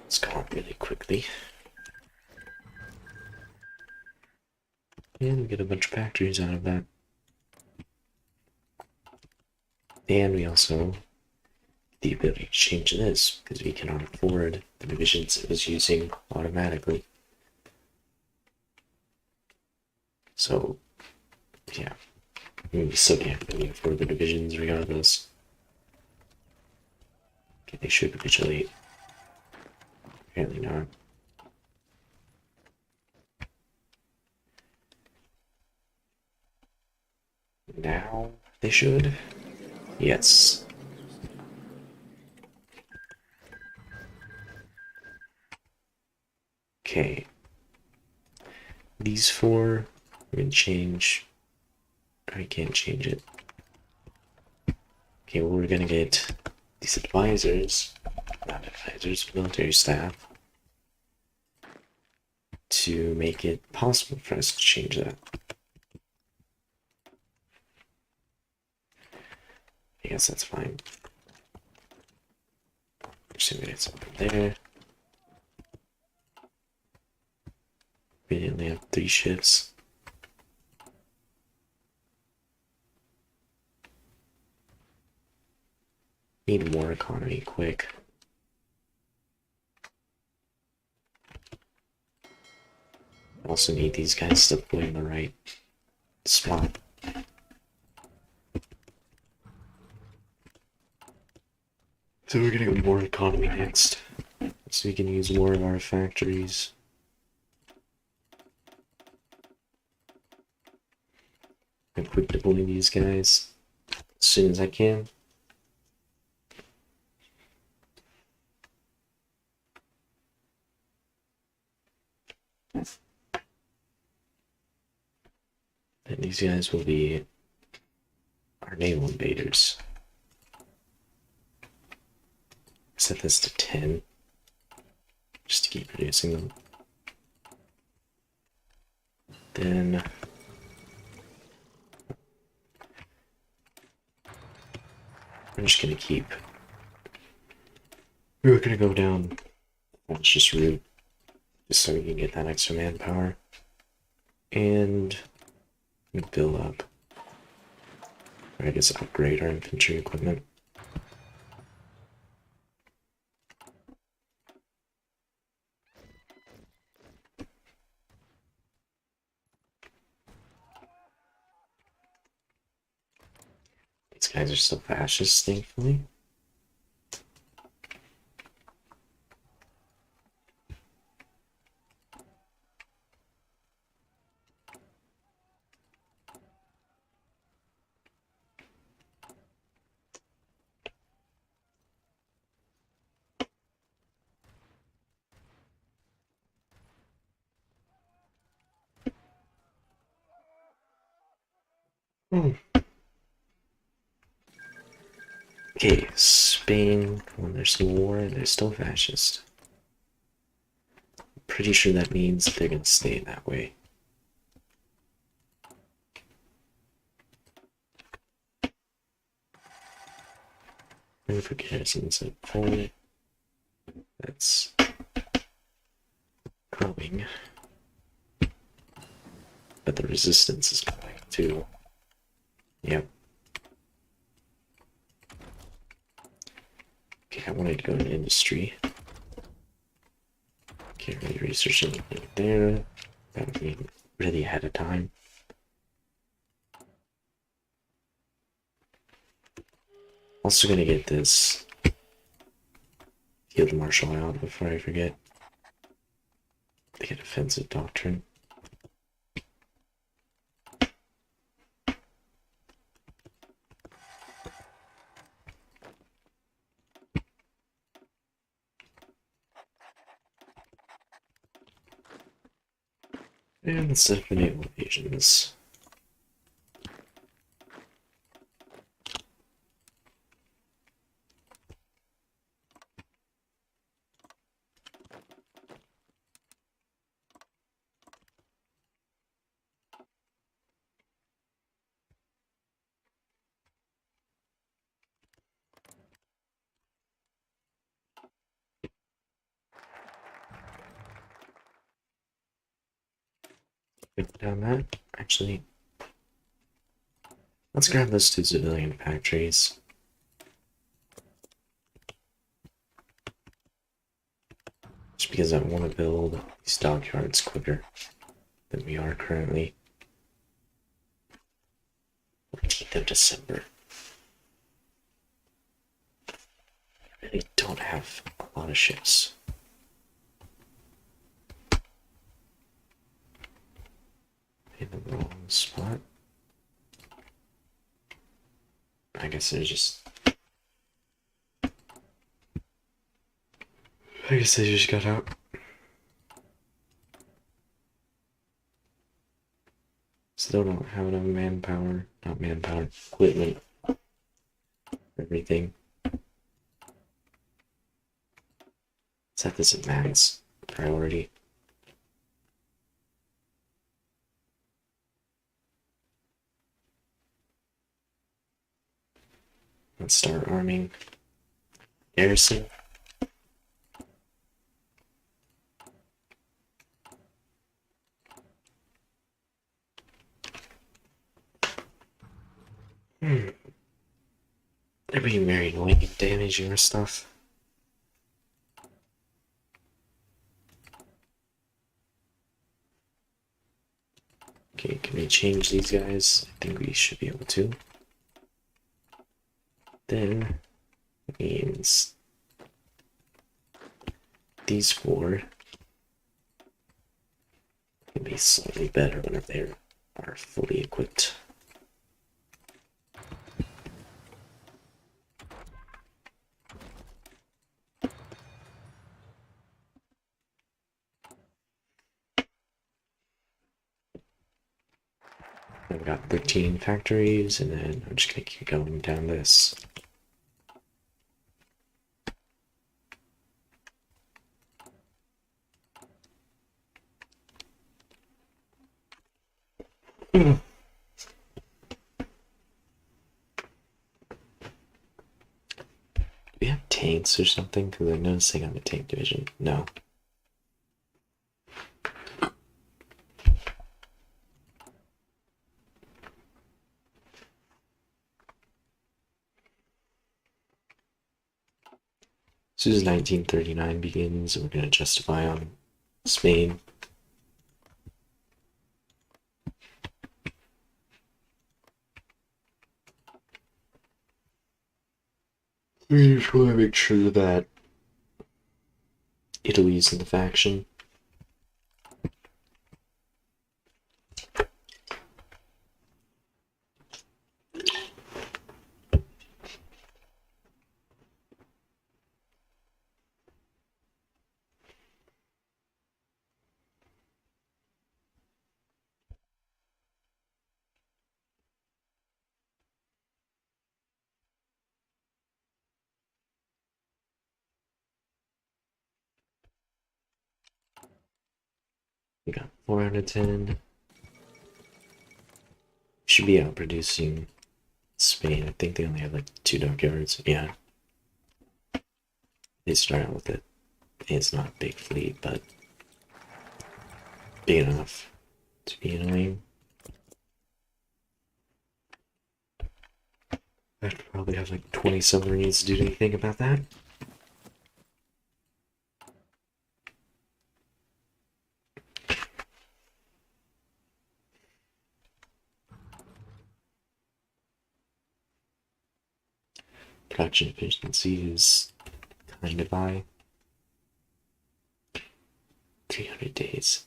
Speaker 1: It's gone really quickly. And we get a bunch of factories out of that. And we also get the ability to change this, because we cannot afford the divisions it was using automatically. So, yeah. I mean, we still can't really afford the divisions regardless. Okay, they should capitulate. Apparently not. Now they should. Yes. Okay. These 4, we're gonna change. I can't change it. Okay, well, we're gonna get these advisors, not advisors, military staff, to make it possible for us to change that. I guess that's fine. Assuming it's up there. We only have 3 ships. Need more economy quick. Also need these guys to put in the right spot. So we're gonna go more economy next, so we can use more of our factories I'm quick deploying these guys as soon as I can. And these guys will be our naval invaders. Set this to 10, just to keep reducing them. Then I'm just gonna keep. We're gonna go down. That's just route, just so we can get that extra manpower, and build up. Or I guess upgrade our infantry equipment. These guys are still fascists, thankfully. Okay, Spain, when there's a war, they're still fascist. I'm pretty sure that means they're gonna stay that way. And for garrisons at 4, that's growing. But the resistance is growing too. Yep. Okay, I wanted to go to industry. Can't really research anything there. Gotta be really ahead of time. Also gonna get this field marshal out before I forget. They get offensive doctrine. And instead of naval invasions. Put down that. Actually, let's grab those 2 civilian factories. Just because I want to build these dockyards quicker than we are currently. 14th of December. I really don't have a lot of ships. In the wrong spot. I guess they just got out. Still don't have enough manpower, not manpower, equipment, everything. Set this at max priority. Let's start arming garrison. They're being very annoying and damaging our stuff. Okay, can we change these guys? I think we should be able to. Then it means these 4 can be slightly better whenever they are fully equipped. I've got 13 factories, and then I'm just gonna keep going down this. Do we have tanks or something? Because I noticed they got a tank division. No. As soon as 1939 begins, we're going to justify on Spain. We just want to make sure that Italy's in the faction. We got 4 out of 10. Should be out producing Spain. I think they only have like 2 dockyards. Yeah. They start out with it. It's not a big fleet, but big enough to be annoying. I have to probably have like 20 submarines to do anything about that. Production efficiency is kind of high. 300 days.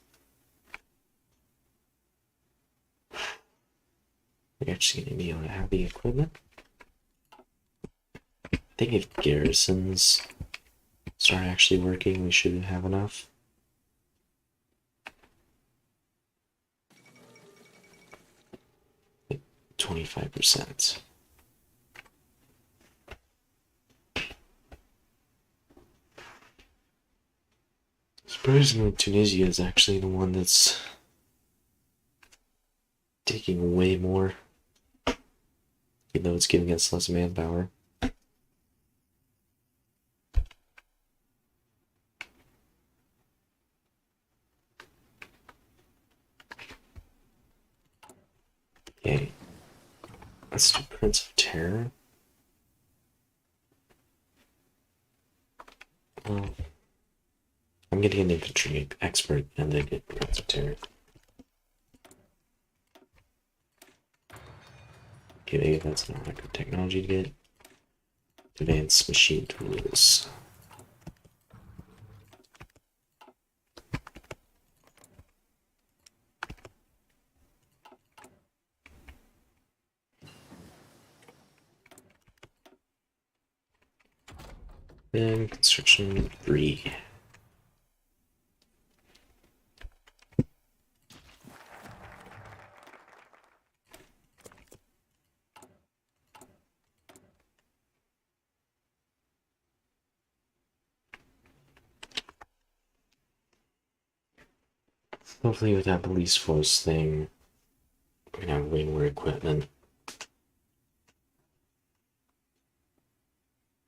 Speaker 1: We're actually going to be able to have the equipment. I think if garrisons start actually working, we should have enough. Like 25%. Surprisingly, Tunisia is actually the one that's taking way more, even though it's giving us less manpower. Okay, let's do Prince of Terror. Well, I'm getting an infantry expert and then get Prince of Terror. Okay, maybe that's not a good technology to get. Advanced machine tools. And construction 3. Hopefully with that police force thing, we're gonna have way more equipment.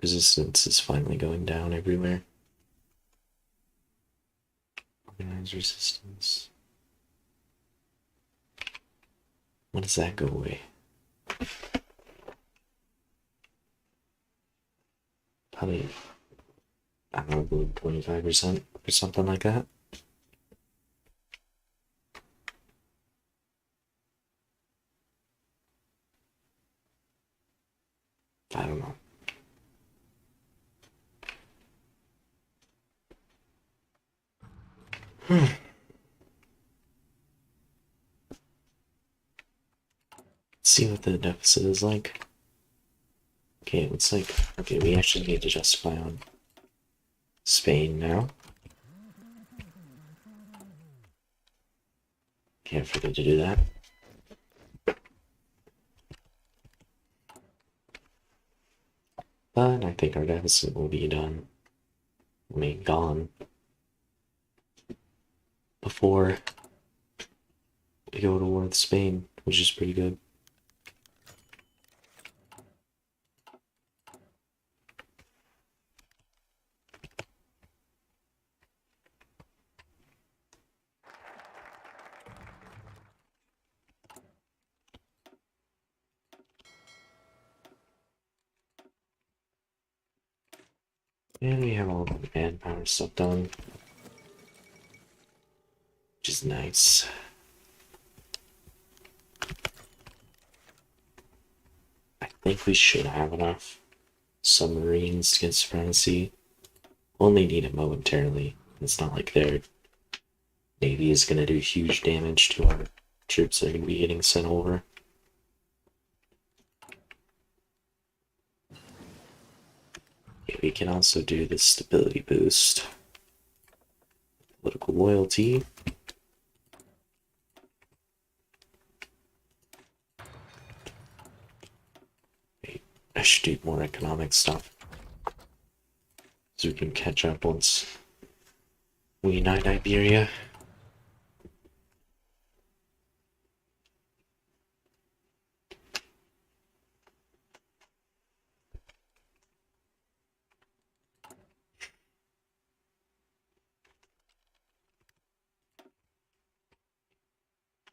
Speaker 1: Resistance is finally going down everywhere. Organize resistance. When does that go away? Probably, I don't know, 25% or something like that. I don't know. Let's see what the deficit is like. Okay, it looks like, okay, we actually need to justify on Spain now. Can't forget to do that. think our deficit will be done. I mean, gone before we go to war with Spain, which is pretty good. And we have all the manpower stuff done, which is nice. I think we should have enough submarines to get supremacy. Only need it momentarily. It's not like their navy is going to do huge damage to our troops that are going to be getting sent over. Okay, we can also do the stability boost. Political loyalty. Wait, I should do more economic stuff, so we can catch up once we unite Iberia.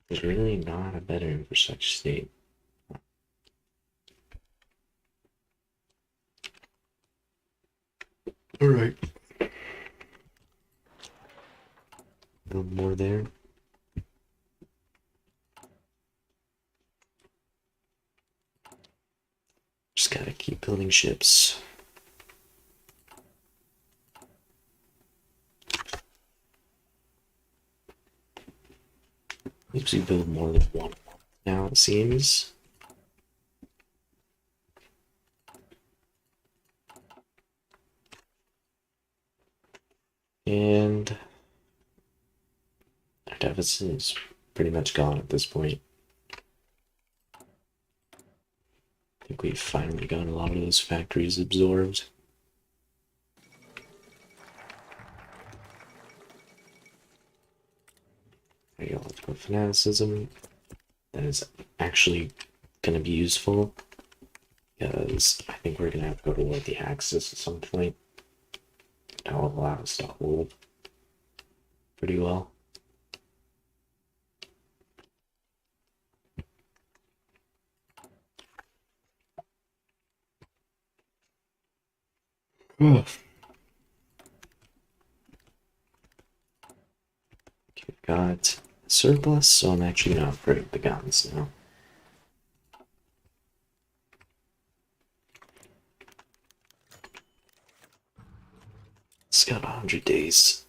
Speaker 1: There's really not a better infrastructure state. Alright. Build more there. Just gotta keep building ships. Oops, we build more than one now, it seems. And our deficit is pretty much gone at this point. I think we've finally got a lot of those factories absorbed. There you go, let's put fanaticism. That is actually going to be useful, because I think we're going to have to go to war with the Axis at some point. That will allow us to hold pretty well. Okay, we've got surplus, so I'm actually going to upgrade the guns now. It's got 100 days.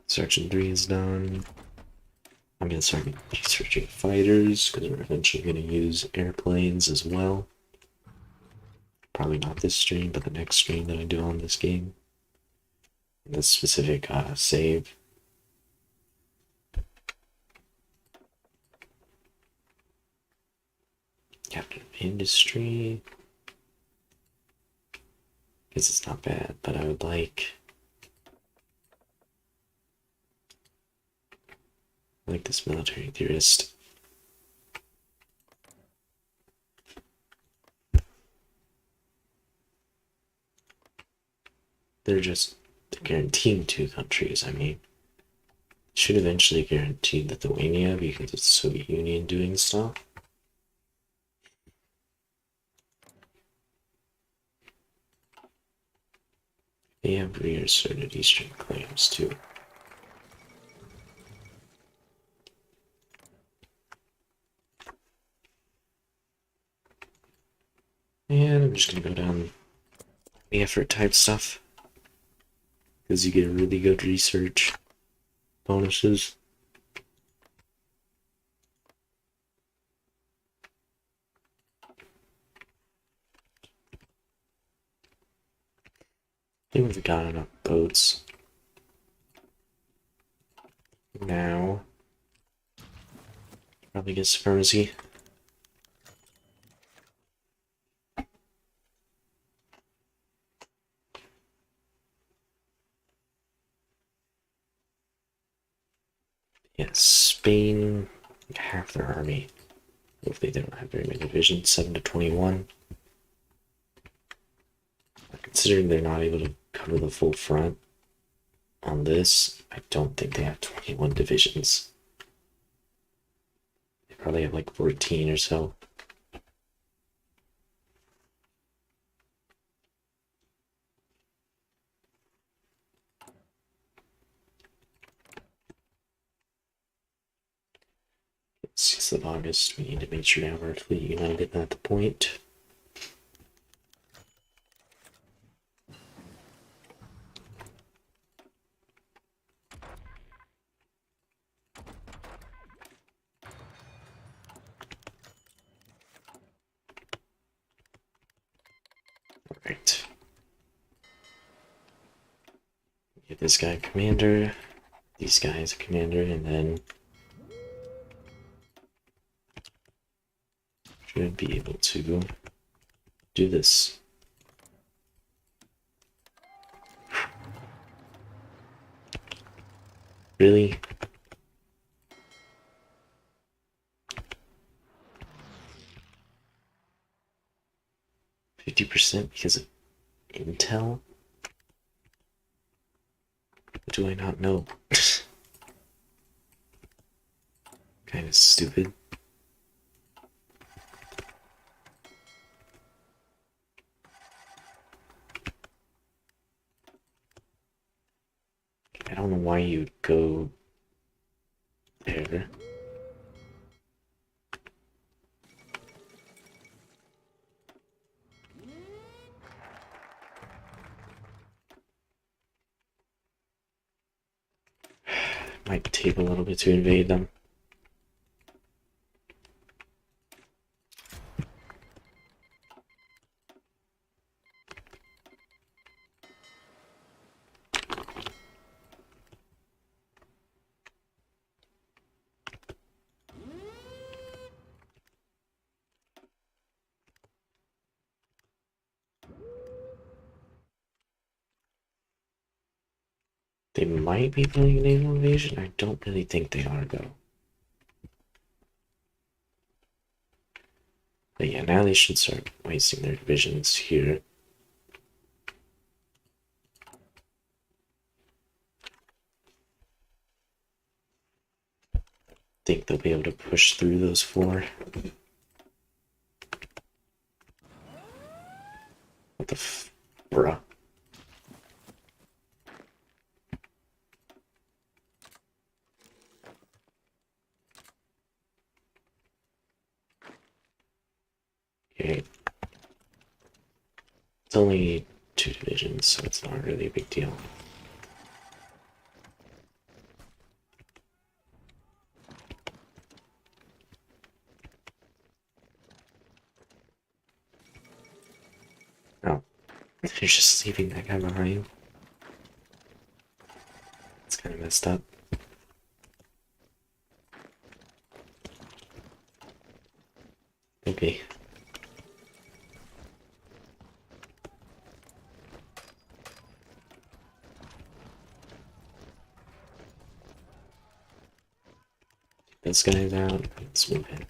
Speaker 1: Section 3 is done. I'm going to start researching fighters, because we're eventually going to use airplanes as well. Probably not this stream, but the next stream that I do on this game. This specific save. Captain of Industry. Guess it's not bad, but I would like this military theorist. They're guaranteeing 2 countries. I mean, should eventually guarantee Lithuania because it's the Soviet Union doing stuff. They have reasserted eastern claims too. And I'm just gonna go down the effort type stuff, because you get really good research bonuses. think we've got enough boats. Now, probably get Spermsy. Yes, Spain, half their army. Hopefully they don't have very many divisions, 7 to 21. Considering they're not able to cover the full front on this, I don't think they have 21 divisions. They probably have like 14 or so. It's 6th of August. We need to make sure to have our fleet united at the point. Alright. Get this guy commander, these guys commander, and then should be able to do this. Really? %, because of intel? What do I not know? Kind of stupid. I don't know why you'd go there. Might take a little bit to invade them. They might be planning a naval invasion. I don't really think they are, though. But yeah, now they should start wasting their divisions here. Think they'll be able to push through those 4. What the bruh? Okay. It's only 2 divisions, so it's not really a big deal. Oh. You're just leaving that guy behind. It's kind of messed up. Okay. This guy's out. Let's move in.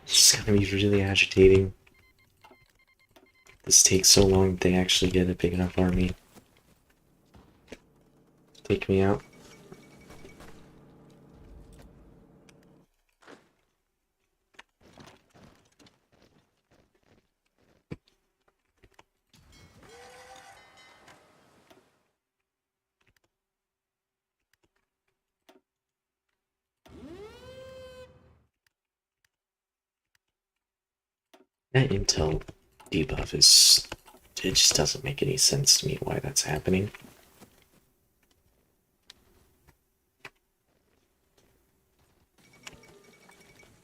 Speaker 1: It's gonna be really agitating. This takes so long that they actually get a big enough army. Take me out. That intel debuff is... It just doesn't make any sense to me why that's happening.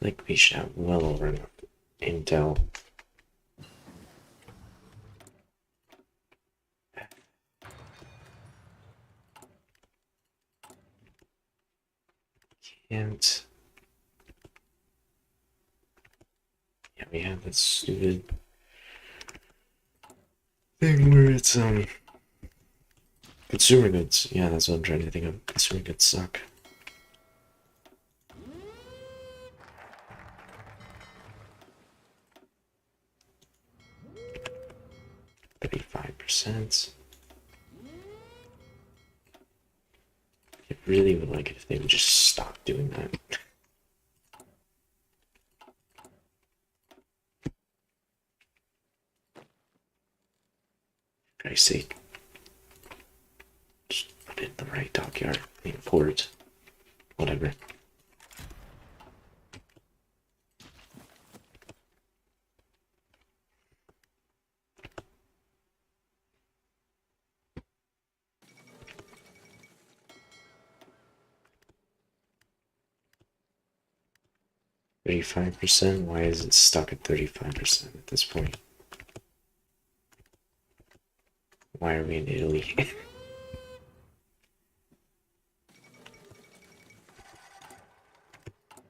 Speaker 1: Like, we should have well over enough intel. Can't... Yeah, we have that stupid thing where it's, consumer goods. Yeah, that's what I'm trying to think of. Consumer goods suck. %. I really would like it if they would just stop doing that. For Christ's sake. Just put it in the right dockyard. The port. Whatever. %. Why is it stuck at 35% at this point? Why are we in Italy?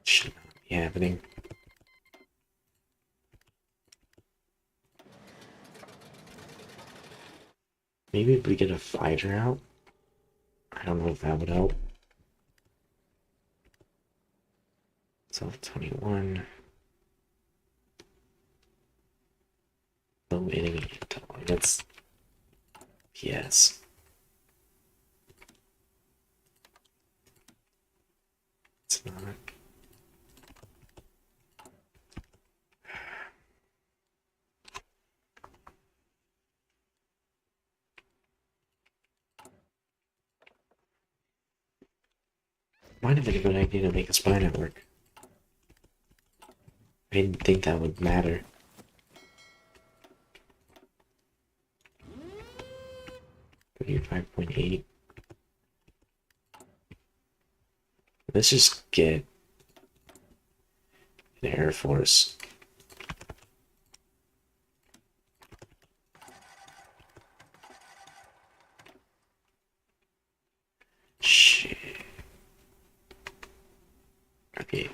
Speaker 1: Should not be happening. Maybe if we get a fighter out. I don't know if that would help. Self 21. Low enemy intel. That's yes. It's not. Might have been a good idea to make a spy network. I didn't think that would matter. $35.8. Let's just get an Air Force. Shit. Okay.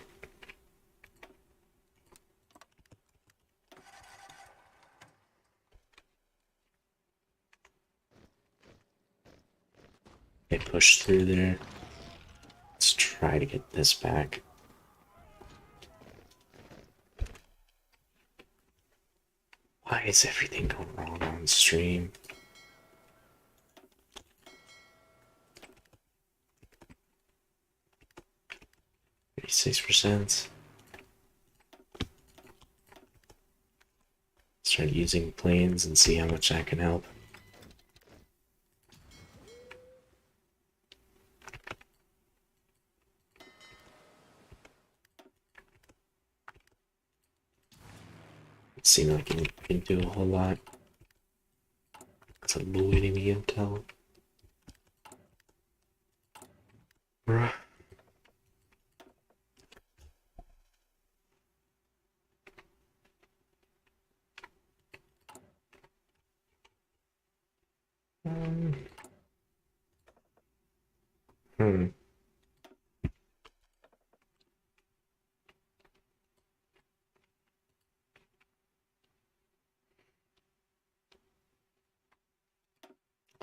Speaker 1: Okay, push through there. Let's try to get this back. Why is everything going wrong on stream? %. Start using planes and see how much that can help. It seems like it can do a whole lot. It's a low enemy intel. Bruh.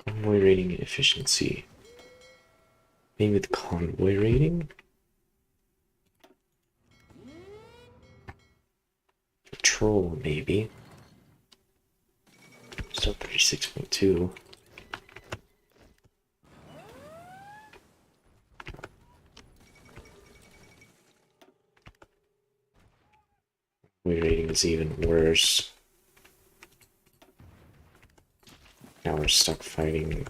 Speaker 1: Convoy rating efficiency. Maybe with convoy rating? Patrol, maybe. Still 36.2. Convoy rating is even worse. Now we're stuck fighting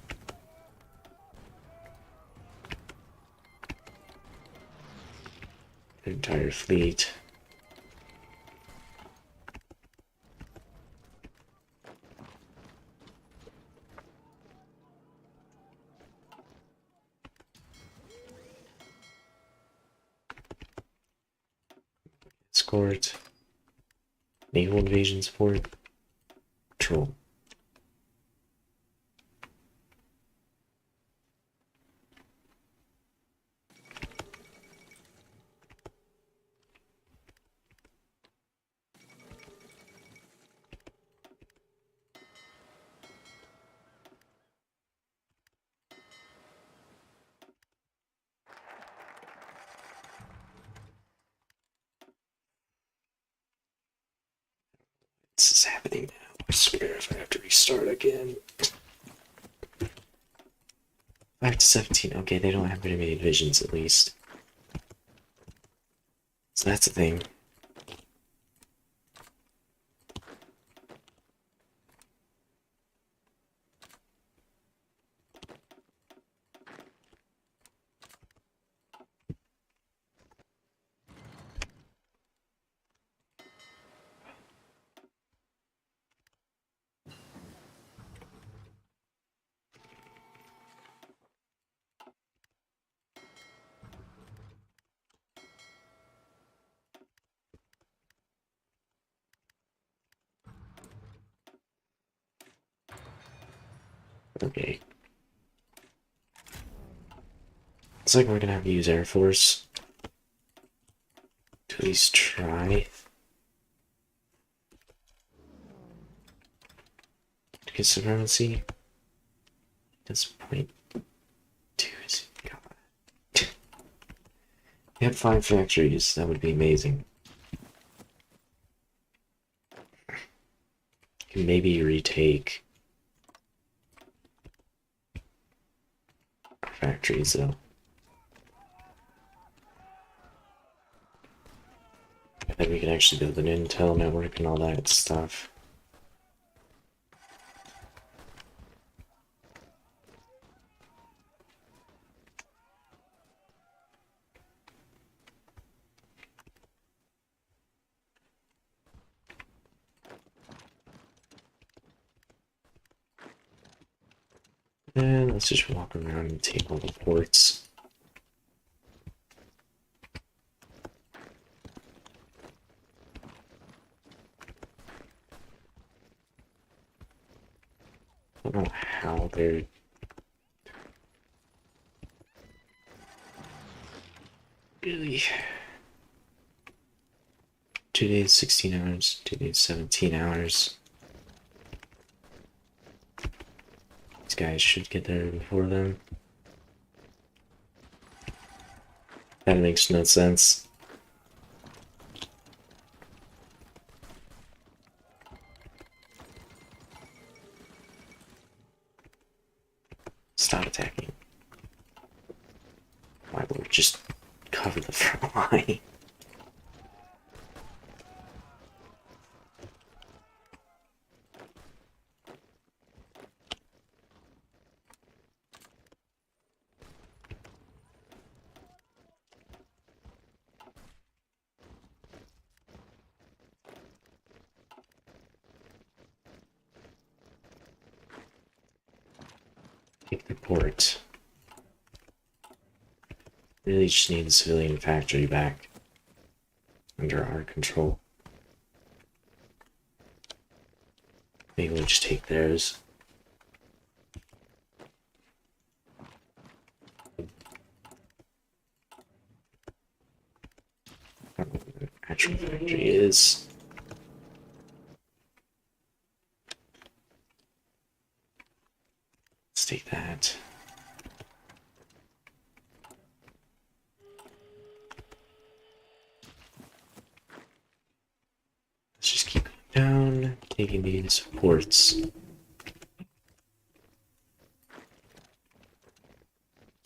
Speaker 1: the entire fleet. escort, naval invasion support, patrol. This is happening now. I swear if I have to restart again. 5 to 17. Okay, they don't have very many divisions at least. So that's a thing. Okay. Looks like we're gonna have to use Air Force to at least try to get supremacy. That's point 2. God. We have 5 factories. That would be amazing. Can maybe retake our factories though. And then we can actually build an intel network and all that stuff. And let's just walk around and take all the ports. I don't know how they're really 2 days, 16 hours, 2 days, 17 hours. These guys should get there before them. That makes no sense. Stop attacking. My lord, just cover the front line. Take the port. Really just need the civilian factory back under our control. Maybe we'll just take theirs. I don't know where the actual factory is. Let's take that. Let's just keep going down, taking these ports.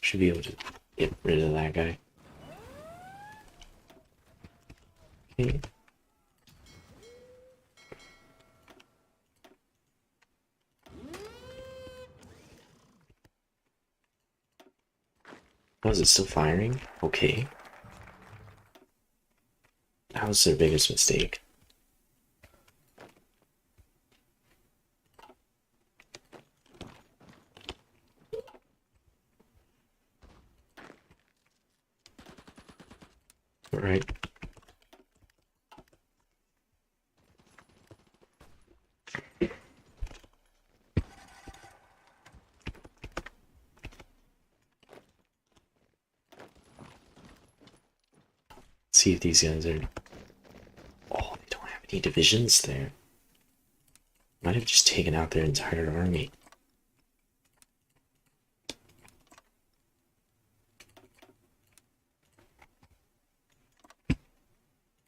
Speaker 1: Should be able to get rid of that guy. Okay. Oh, is it still firing? Okay. That was their biggest mistake. Alright. see if these guys are... Oh, they don't have any divisions there. Might have just taken out their entire army.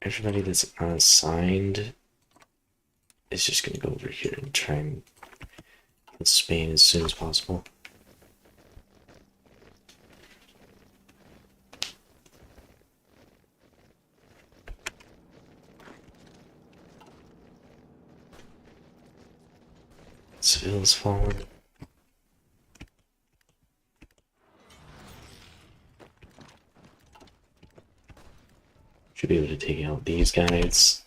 Speaker 1: Everybody that's unassigned is just going to go over here and try and kill Spain as soon as possible. Seville's fallen. Should be able to take out these guys.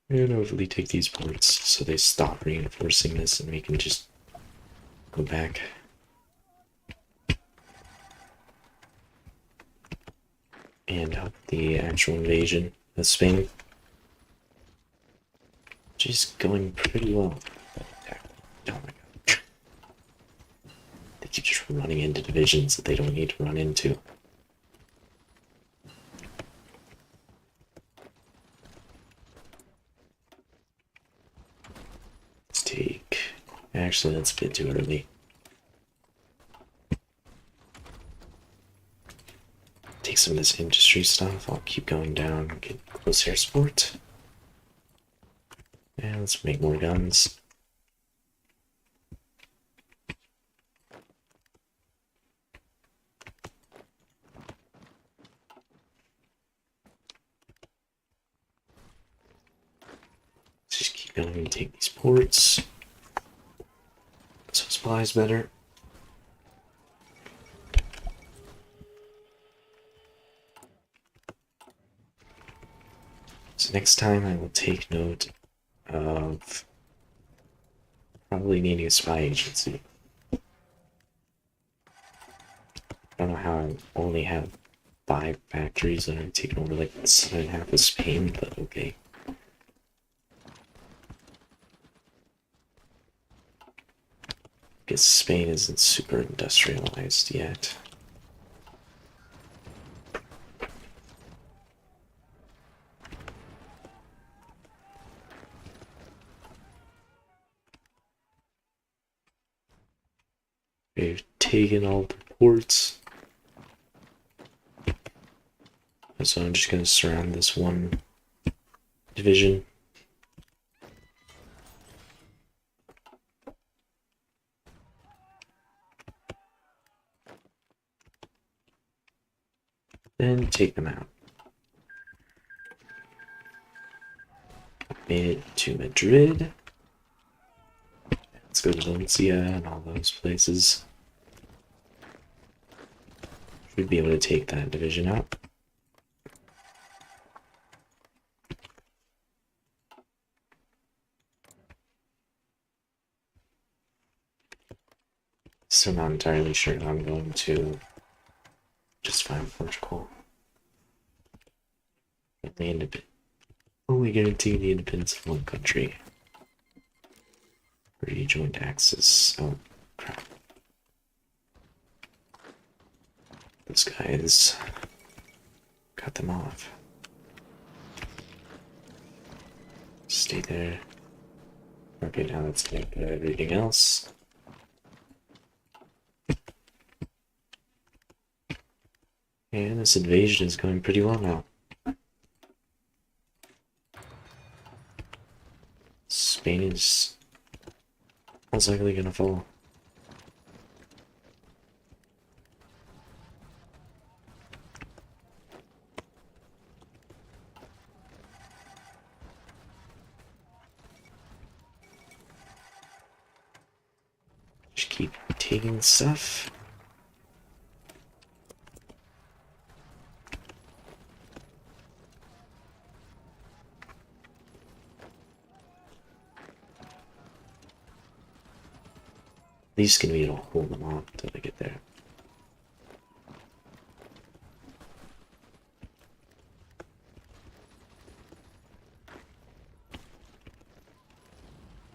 Speaker 1: And hopefully take these ports so they stop reinforcing this and we can just go back. And help the actual invasion of Spain. Which is going pretty well. Oh my god. They keep just running into divisions that they don't need to run into. Let's take... Actually, that's a bit too early. Take some of this industry stuff. I'll keep going down, get close air support. And let's make more guns. Let's just keep going and take these ports. So supplies better. So next time I will take note of probably needing a spy agency. I don't know how I only have 5 factories and I've taken over like southern half of Spain, but okay. Guess Spain isn't super industrialized yet. We've taken all the ports. So I'm just going to surround this one division. Then take them out. Made it to Madrid. Let's go to Valencia and all those places. Should be able to take that division out. Still not entirely sure if I'm going to just find Portugal. Only guarantee the independence of one country. Rejoined Axis. Oh, crap. Those guys cut them off. Stay there. Okay, now let's take everything else. And this invasion is going pretty well now. Spain is most likely gonna fall. Just keep taking stuff. At least gonna be able to hold them off until they get there.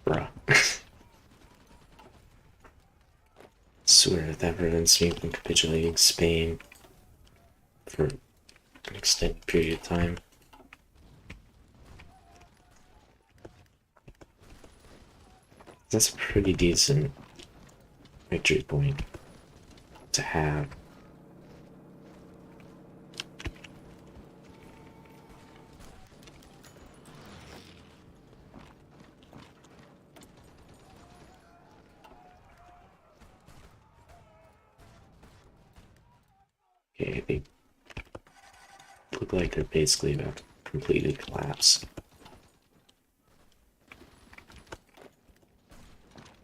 Speaker 1: Bruh. Swear if that prevents me from capitulating Spain for an extended period of time. That's a pretty decent victory point to have. Okay, they look like they're basically about to completely collapse.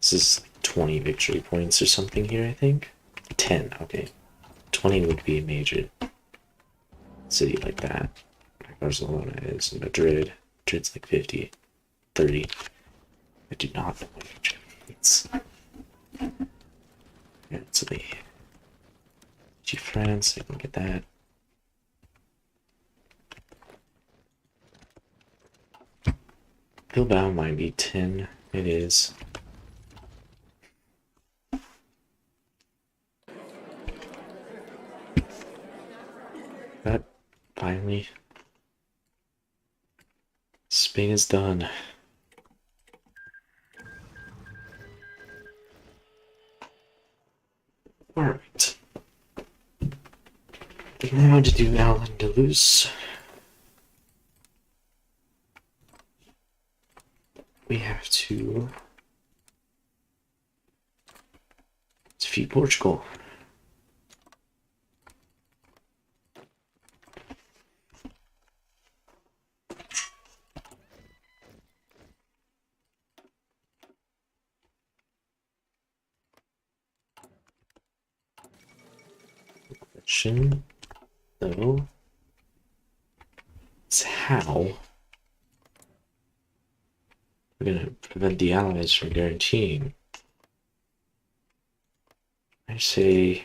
Speaker 1: This is like 20 victory points or something here, I think. 10, okay. 20 would be a major city like that. Barcelona is. Madrid. Madrid's like 50. 30. I do not know what victory points. Yeah, so they... France, I can get that. Bilbao might be 10. It is. But finally, Spain is done. Alright. Now to do ANDALUS. We have to defeat Portugal. Question, though, is how we're going to prevent the Allies from guaranteeing. I say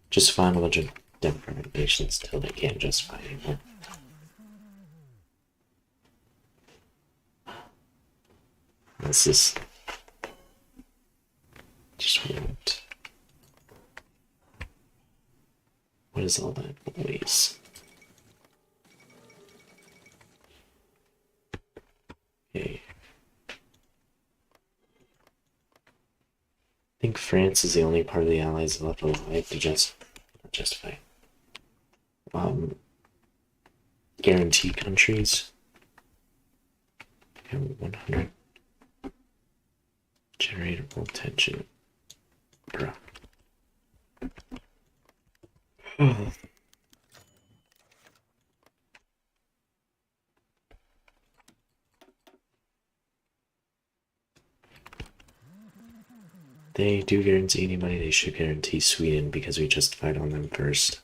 Speaker 1: just find a bunch of democratic nations until they can't justify anymore. This is just what? What is all that noise? Okay. I think France is the only part of the Allies left alive to justify. Guarantee countries. Okay, 100. Generatable tension. Bruh. They do guarantee any money, they should guarantee Sweden because we justified on them first.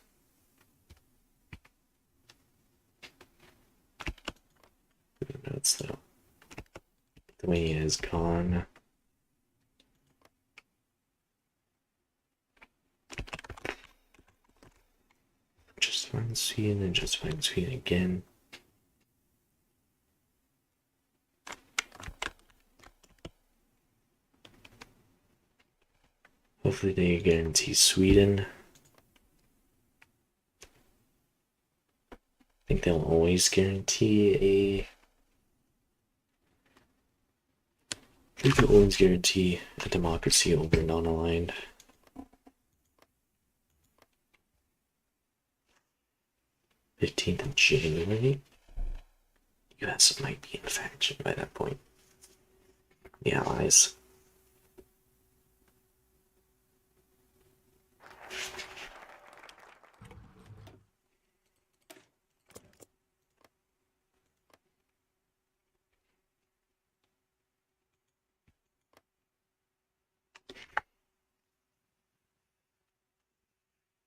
Speaker 1: Notes though. Lithuania is gone. Justifying Sweden and justifying Sweden again. Hopefully they guarantee Sweden. I think they'll always guarantee a... I think they'll always guarantee a democracy over non-aligned. of January. US might be in faction by that point. The Allies.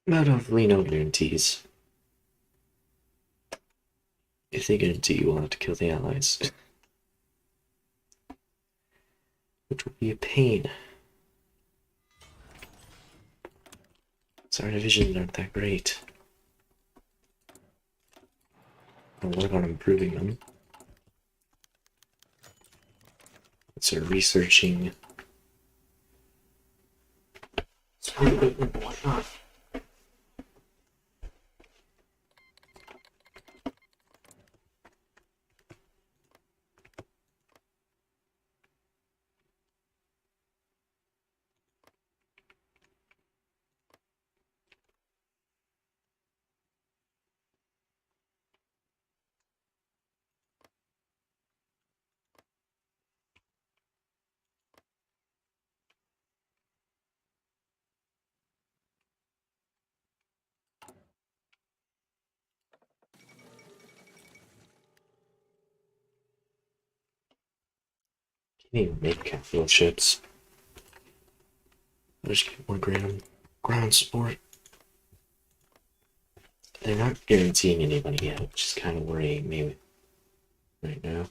Speaker 1: But hopefully no guarantees. If they guarantee, we'll have to kill the Allies. Which will be a pain. So our divisions aren't that great. I'll work on improving them. So researching Why not? Can't even make capital ships. I'll just get more ground support. They're not guaranteeing anybody yet, which is kind of worrying me right now.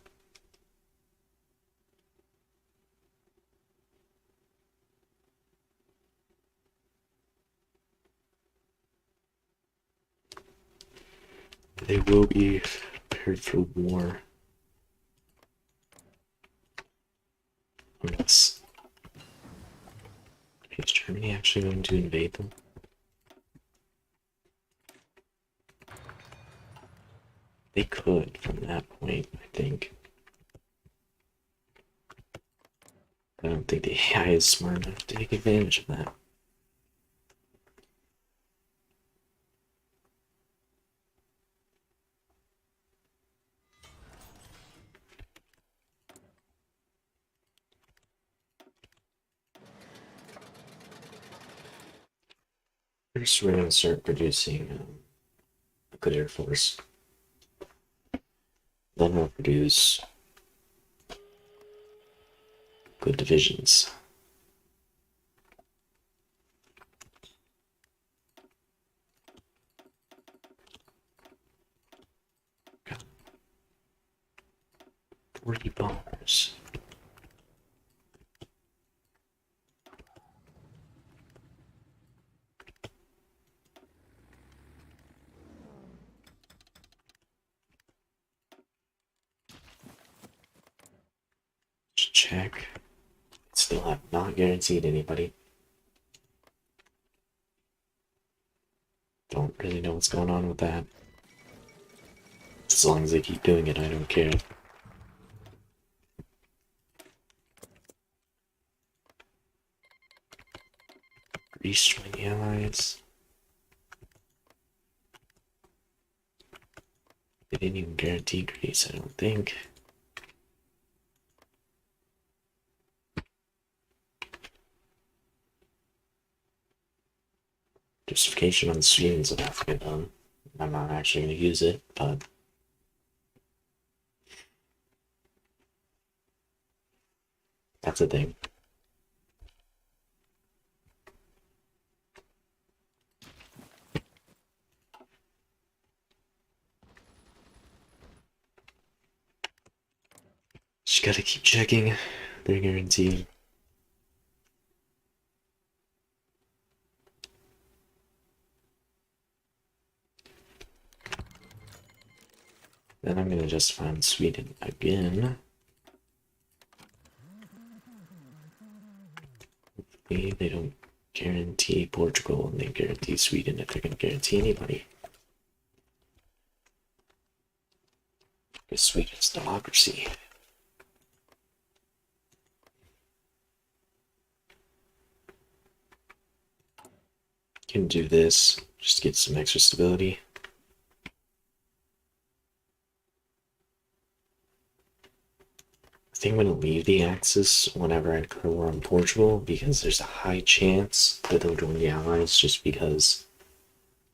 Speaker 1: They will be prepared for war. Unless... Is Germany actually going to invade them? They could from that point, I think. I don't think the AI is smart enough to take advantage of that. First, we're going to start producing a good air force. Then we'll produce good divisions. Got 40 bombers. Check. Still have not guaranteed anybody. Don't really know what's going on with that. As long as they keep doing it, I don't care. Greece joined allies. They didn't even guarantee Greece, I don't think. Justification on Sweden's about to get done. I'm not actually going to use it, but that's a thing. Just gotta keep checking. They're guaranteed. Then I'm gonna just find Sweden again. Hopefully they don't guarantee Portugal and they guarantee Sweden if they're gonna guarantee anybody. Because Sweden's democracy. Can do this, just get some extra stability. I think I'm going to leave the Axis whenever I declare war on Portugal because there's a high chance that they'll join the Allies just because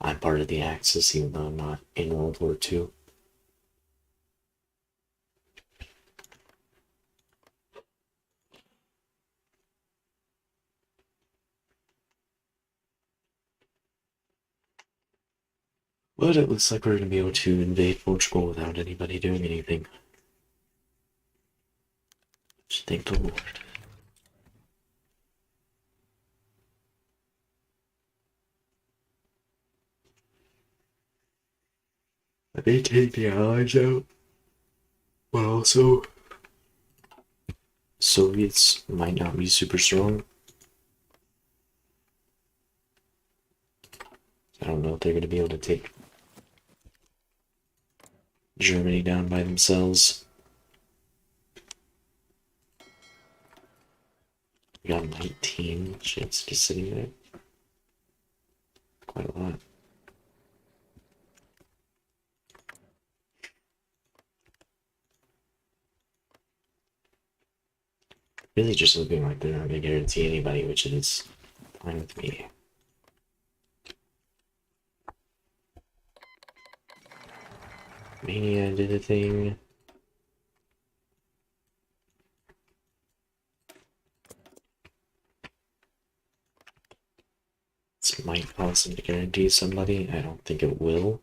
Speaker 1: I'm part of the Axis even though I'm not in World War II. But it looks like we're going to be able to invade Portugal without anybody doing anything. Just thank the Lord. I may take the Allies out, but also Soviets might not be super strong. I don't know if they're going to be able to take Germany down by themselves. We got 19 ships just sitting there. Quite a lot. Really just looking like they're not going to guarantee anybody, which is fine with me. Mania did a thing. This might cause them to guarantee somebody. I don't think it will.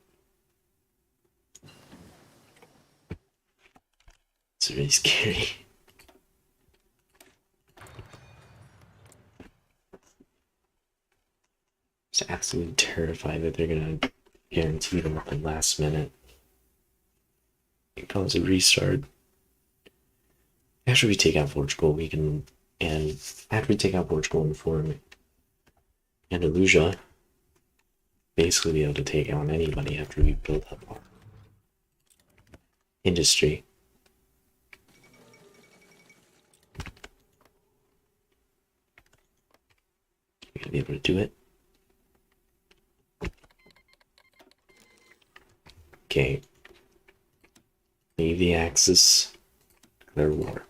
Speaker 1: It's really scary. Just absolutely terrified that they're gonna guarantee them at the last minute. It cause a restart. After we take out Portugal, we can, and after we take out Portugal and form Andalusia, basically be able to take on anybody after we build up our industry. We're gonna be able to do it. Okay. Leave the Axis. Declare war.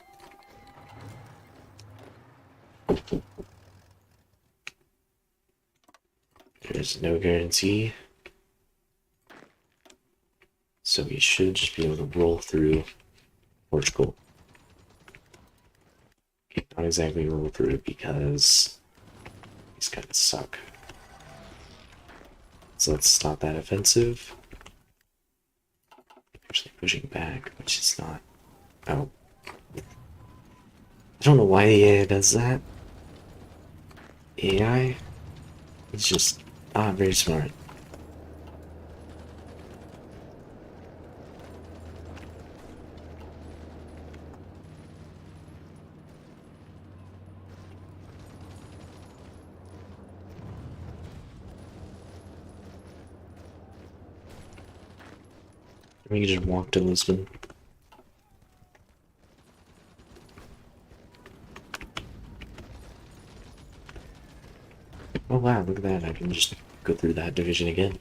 Speaker 1: There's no guarantee. So we should just be able to roll through Portugal. Okay, not exactly roll through it because these guys suck. So let's stop that offensive. Actually pushing back, which is not... Oh. I don't know why the AI does that. AI is just not very smart. We can just walk to Lisbon. Oh wow, look at that. I can just go through that division again.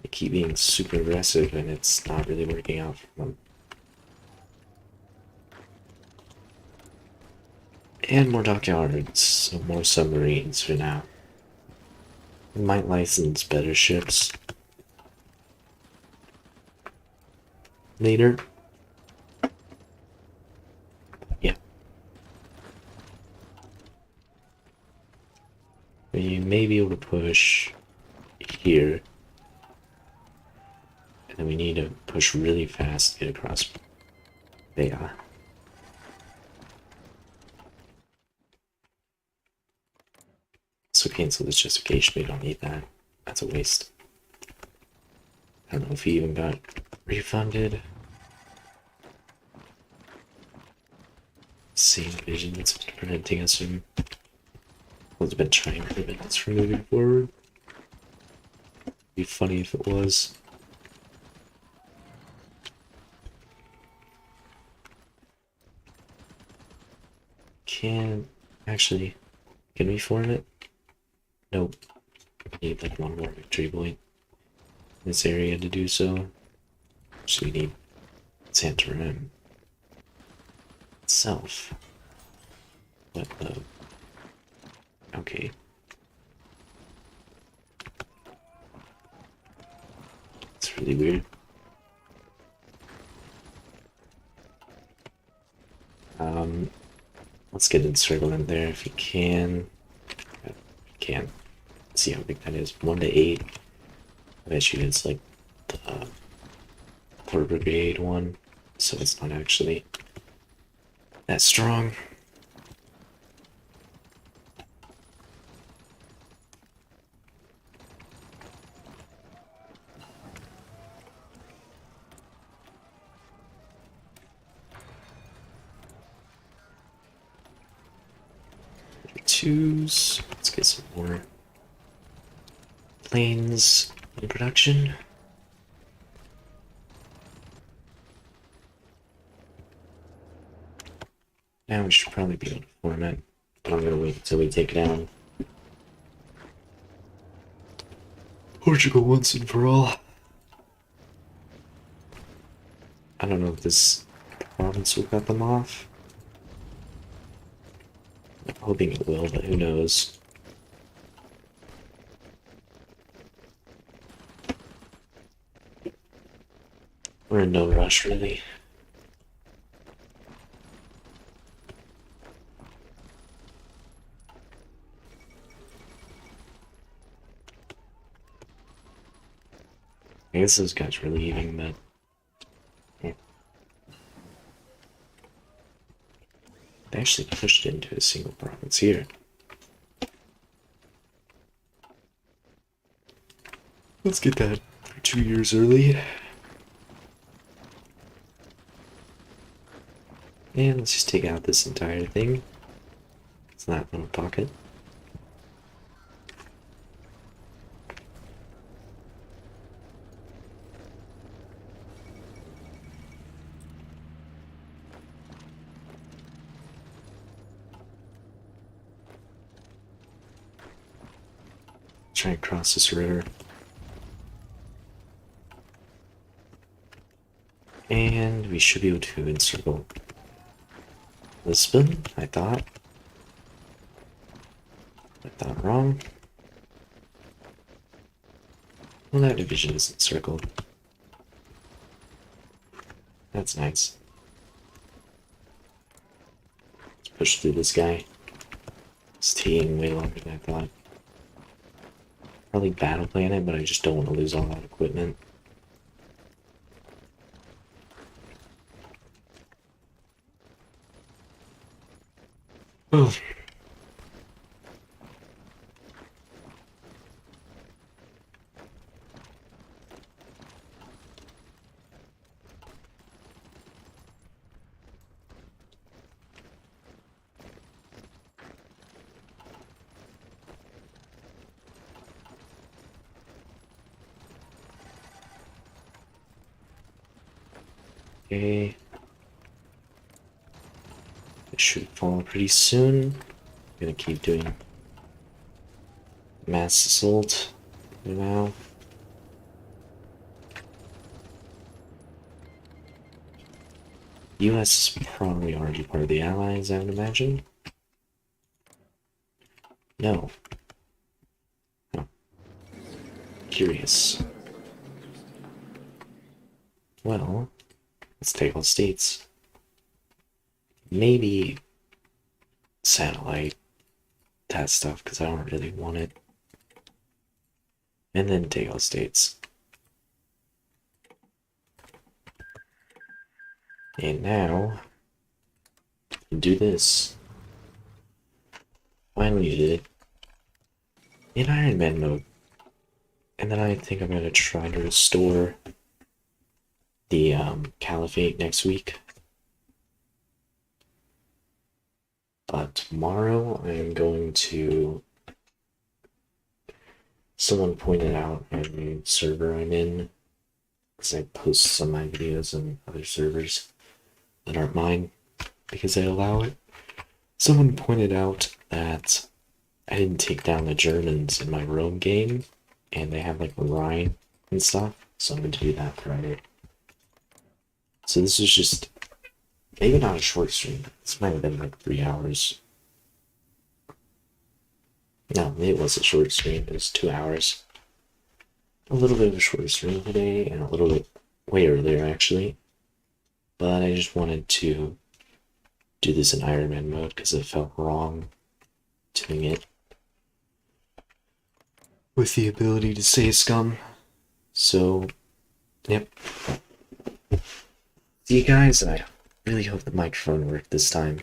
Speaker 1: They keep being super aggressive and it's not really working out for them. And more dockyards, so more submarines for now. We might license better ships later. Yeah. We may be able to push here. And then we need to push really fast to get across. They are. So cancel this justification, we don't need that. That's a waste. I don't know if he even got refunded. Same vision that's preventing us from... Well, it's been trying to prevent us from moving forward. It'd be funny if it was. Actually, can we form it? Nope. Need like one more victory point in this area to do so. So we need Santorum itself. What the? Okay. It's really weird. Let's get encirclement there if we can. See how big that is. 1 to 8. I bet you it's like the 4th Brigade one, so it's not actually that strong. 2s. Let's get some more planes in production. Now we should probably be able to form it, but I'm gonna wait until we take it down Portugal once and for all. I don't know if this province will cut them off. I'm hoping it will, but who knows. We're in no rush, really. I guess those guys were leaving, but yeah. They actually pushed into a single province here. Let's get that for 2 years early. And let's just take out this entire thing. It's not in a pocket. Try and cross this river. And we should be able to encircle Lisbon, I thought. Wrong. Well, that division is encircled. That's nice. Let's push through this guy. It's taking way longer than I thought. Probably battle plan it, but I just don't want to lose all that equipment. Oh. Okay. It should fall pretty soon. I'm gonna keep doing mass assault for now. US is probably already part of the Allies, I would imagine. No. Oh. Curious. Well, let's take all states. Maybe satellite, that stuff, because I don't really want it. And then take all states. And now, do this. Finally did it. In Iron Man mode. And then I think I'm going to try to restore the Caliphate next week. But tomorrow I am going to... Someone pointed out a new server I'm in, because I post some of my videos on other servers that aren't mine, because I allow it. Someone pointed out that I didn't take down the Germans in my Rome game, and they have like the Rhine and stuff, so I'm going to do that Friday. So this is just, maybe not a short stream, this might have been like 3 hours. No, it was a short stream, it was 2 hours. A little bit of a short stream today, and a little bit way earlier actually. But I just wanted to do this in Iron Man mode because it felt wrong doing it with the ability to say scum. So, yep. See you guys, and I really hope the microphone worked this time.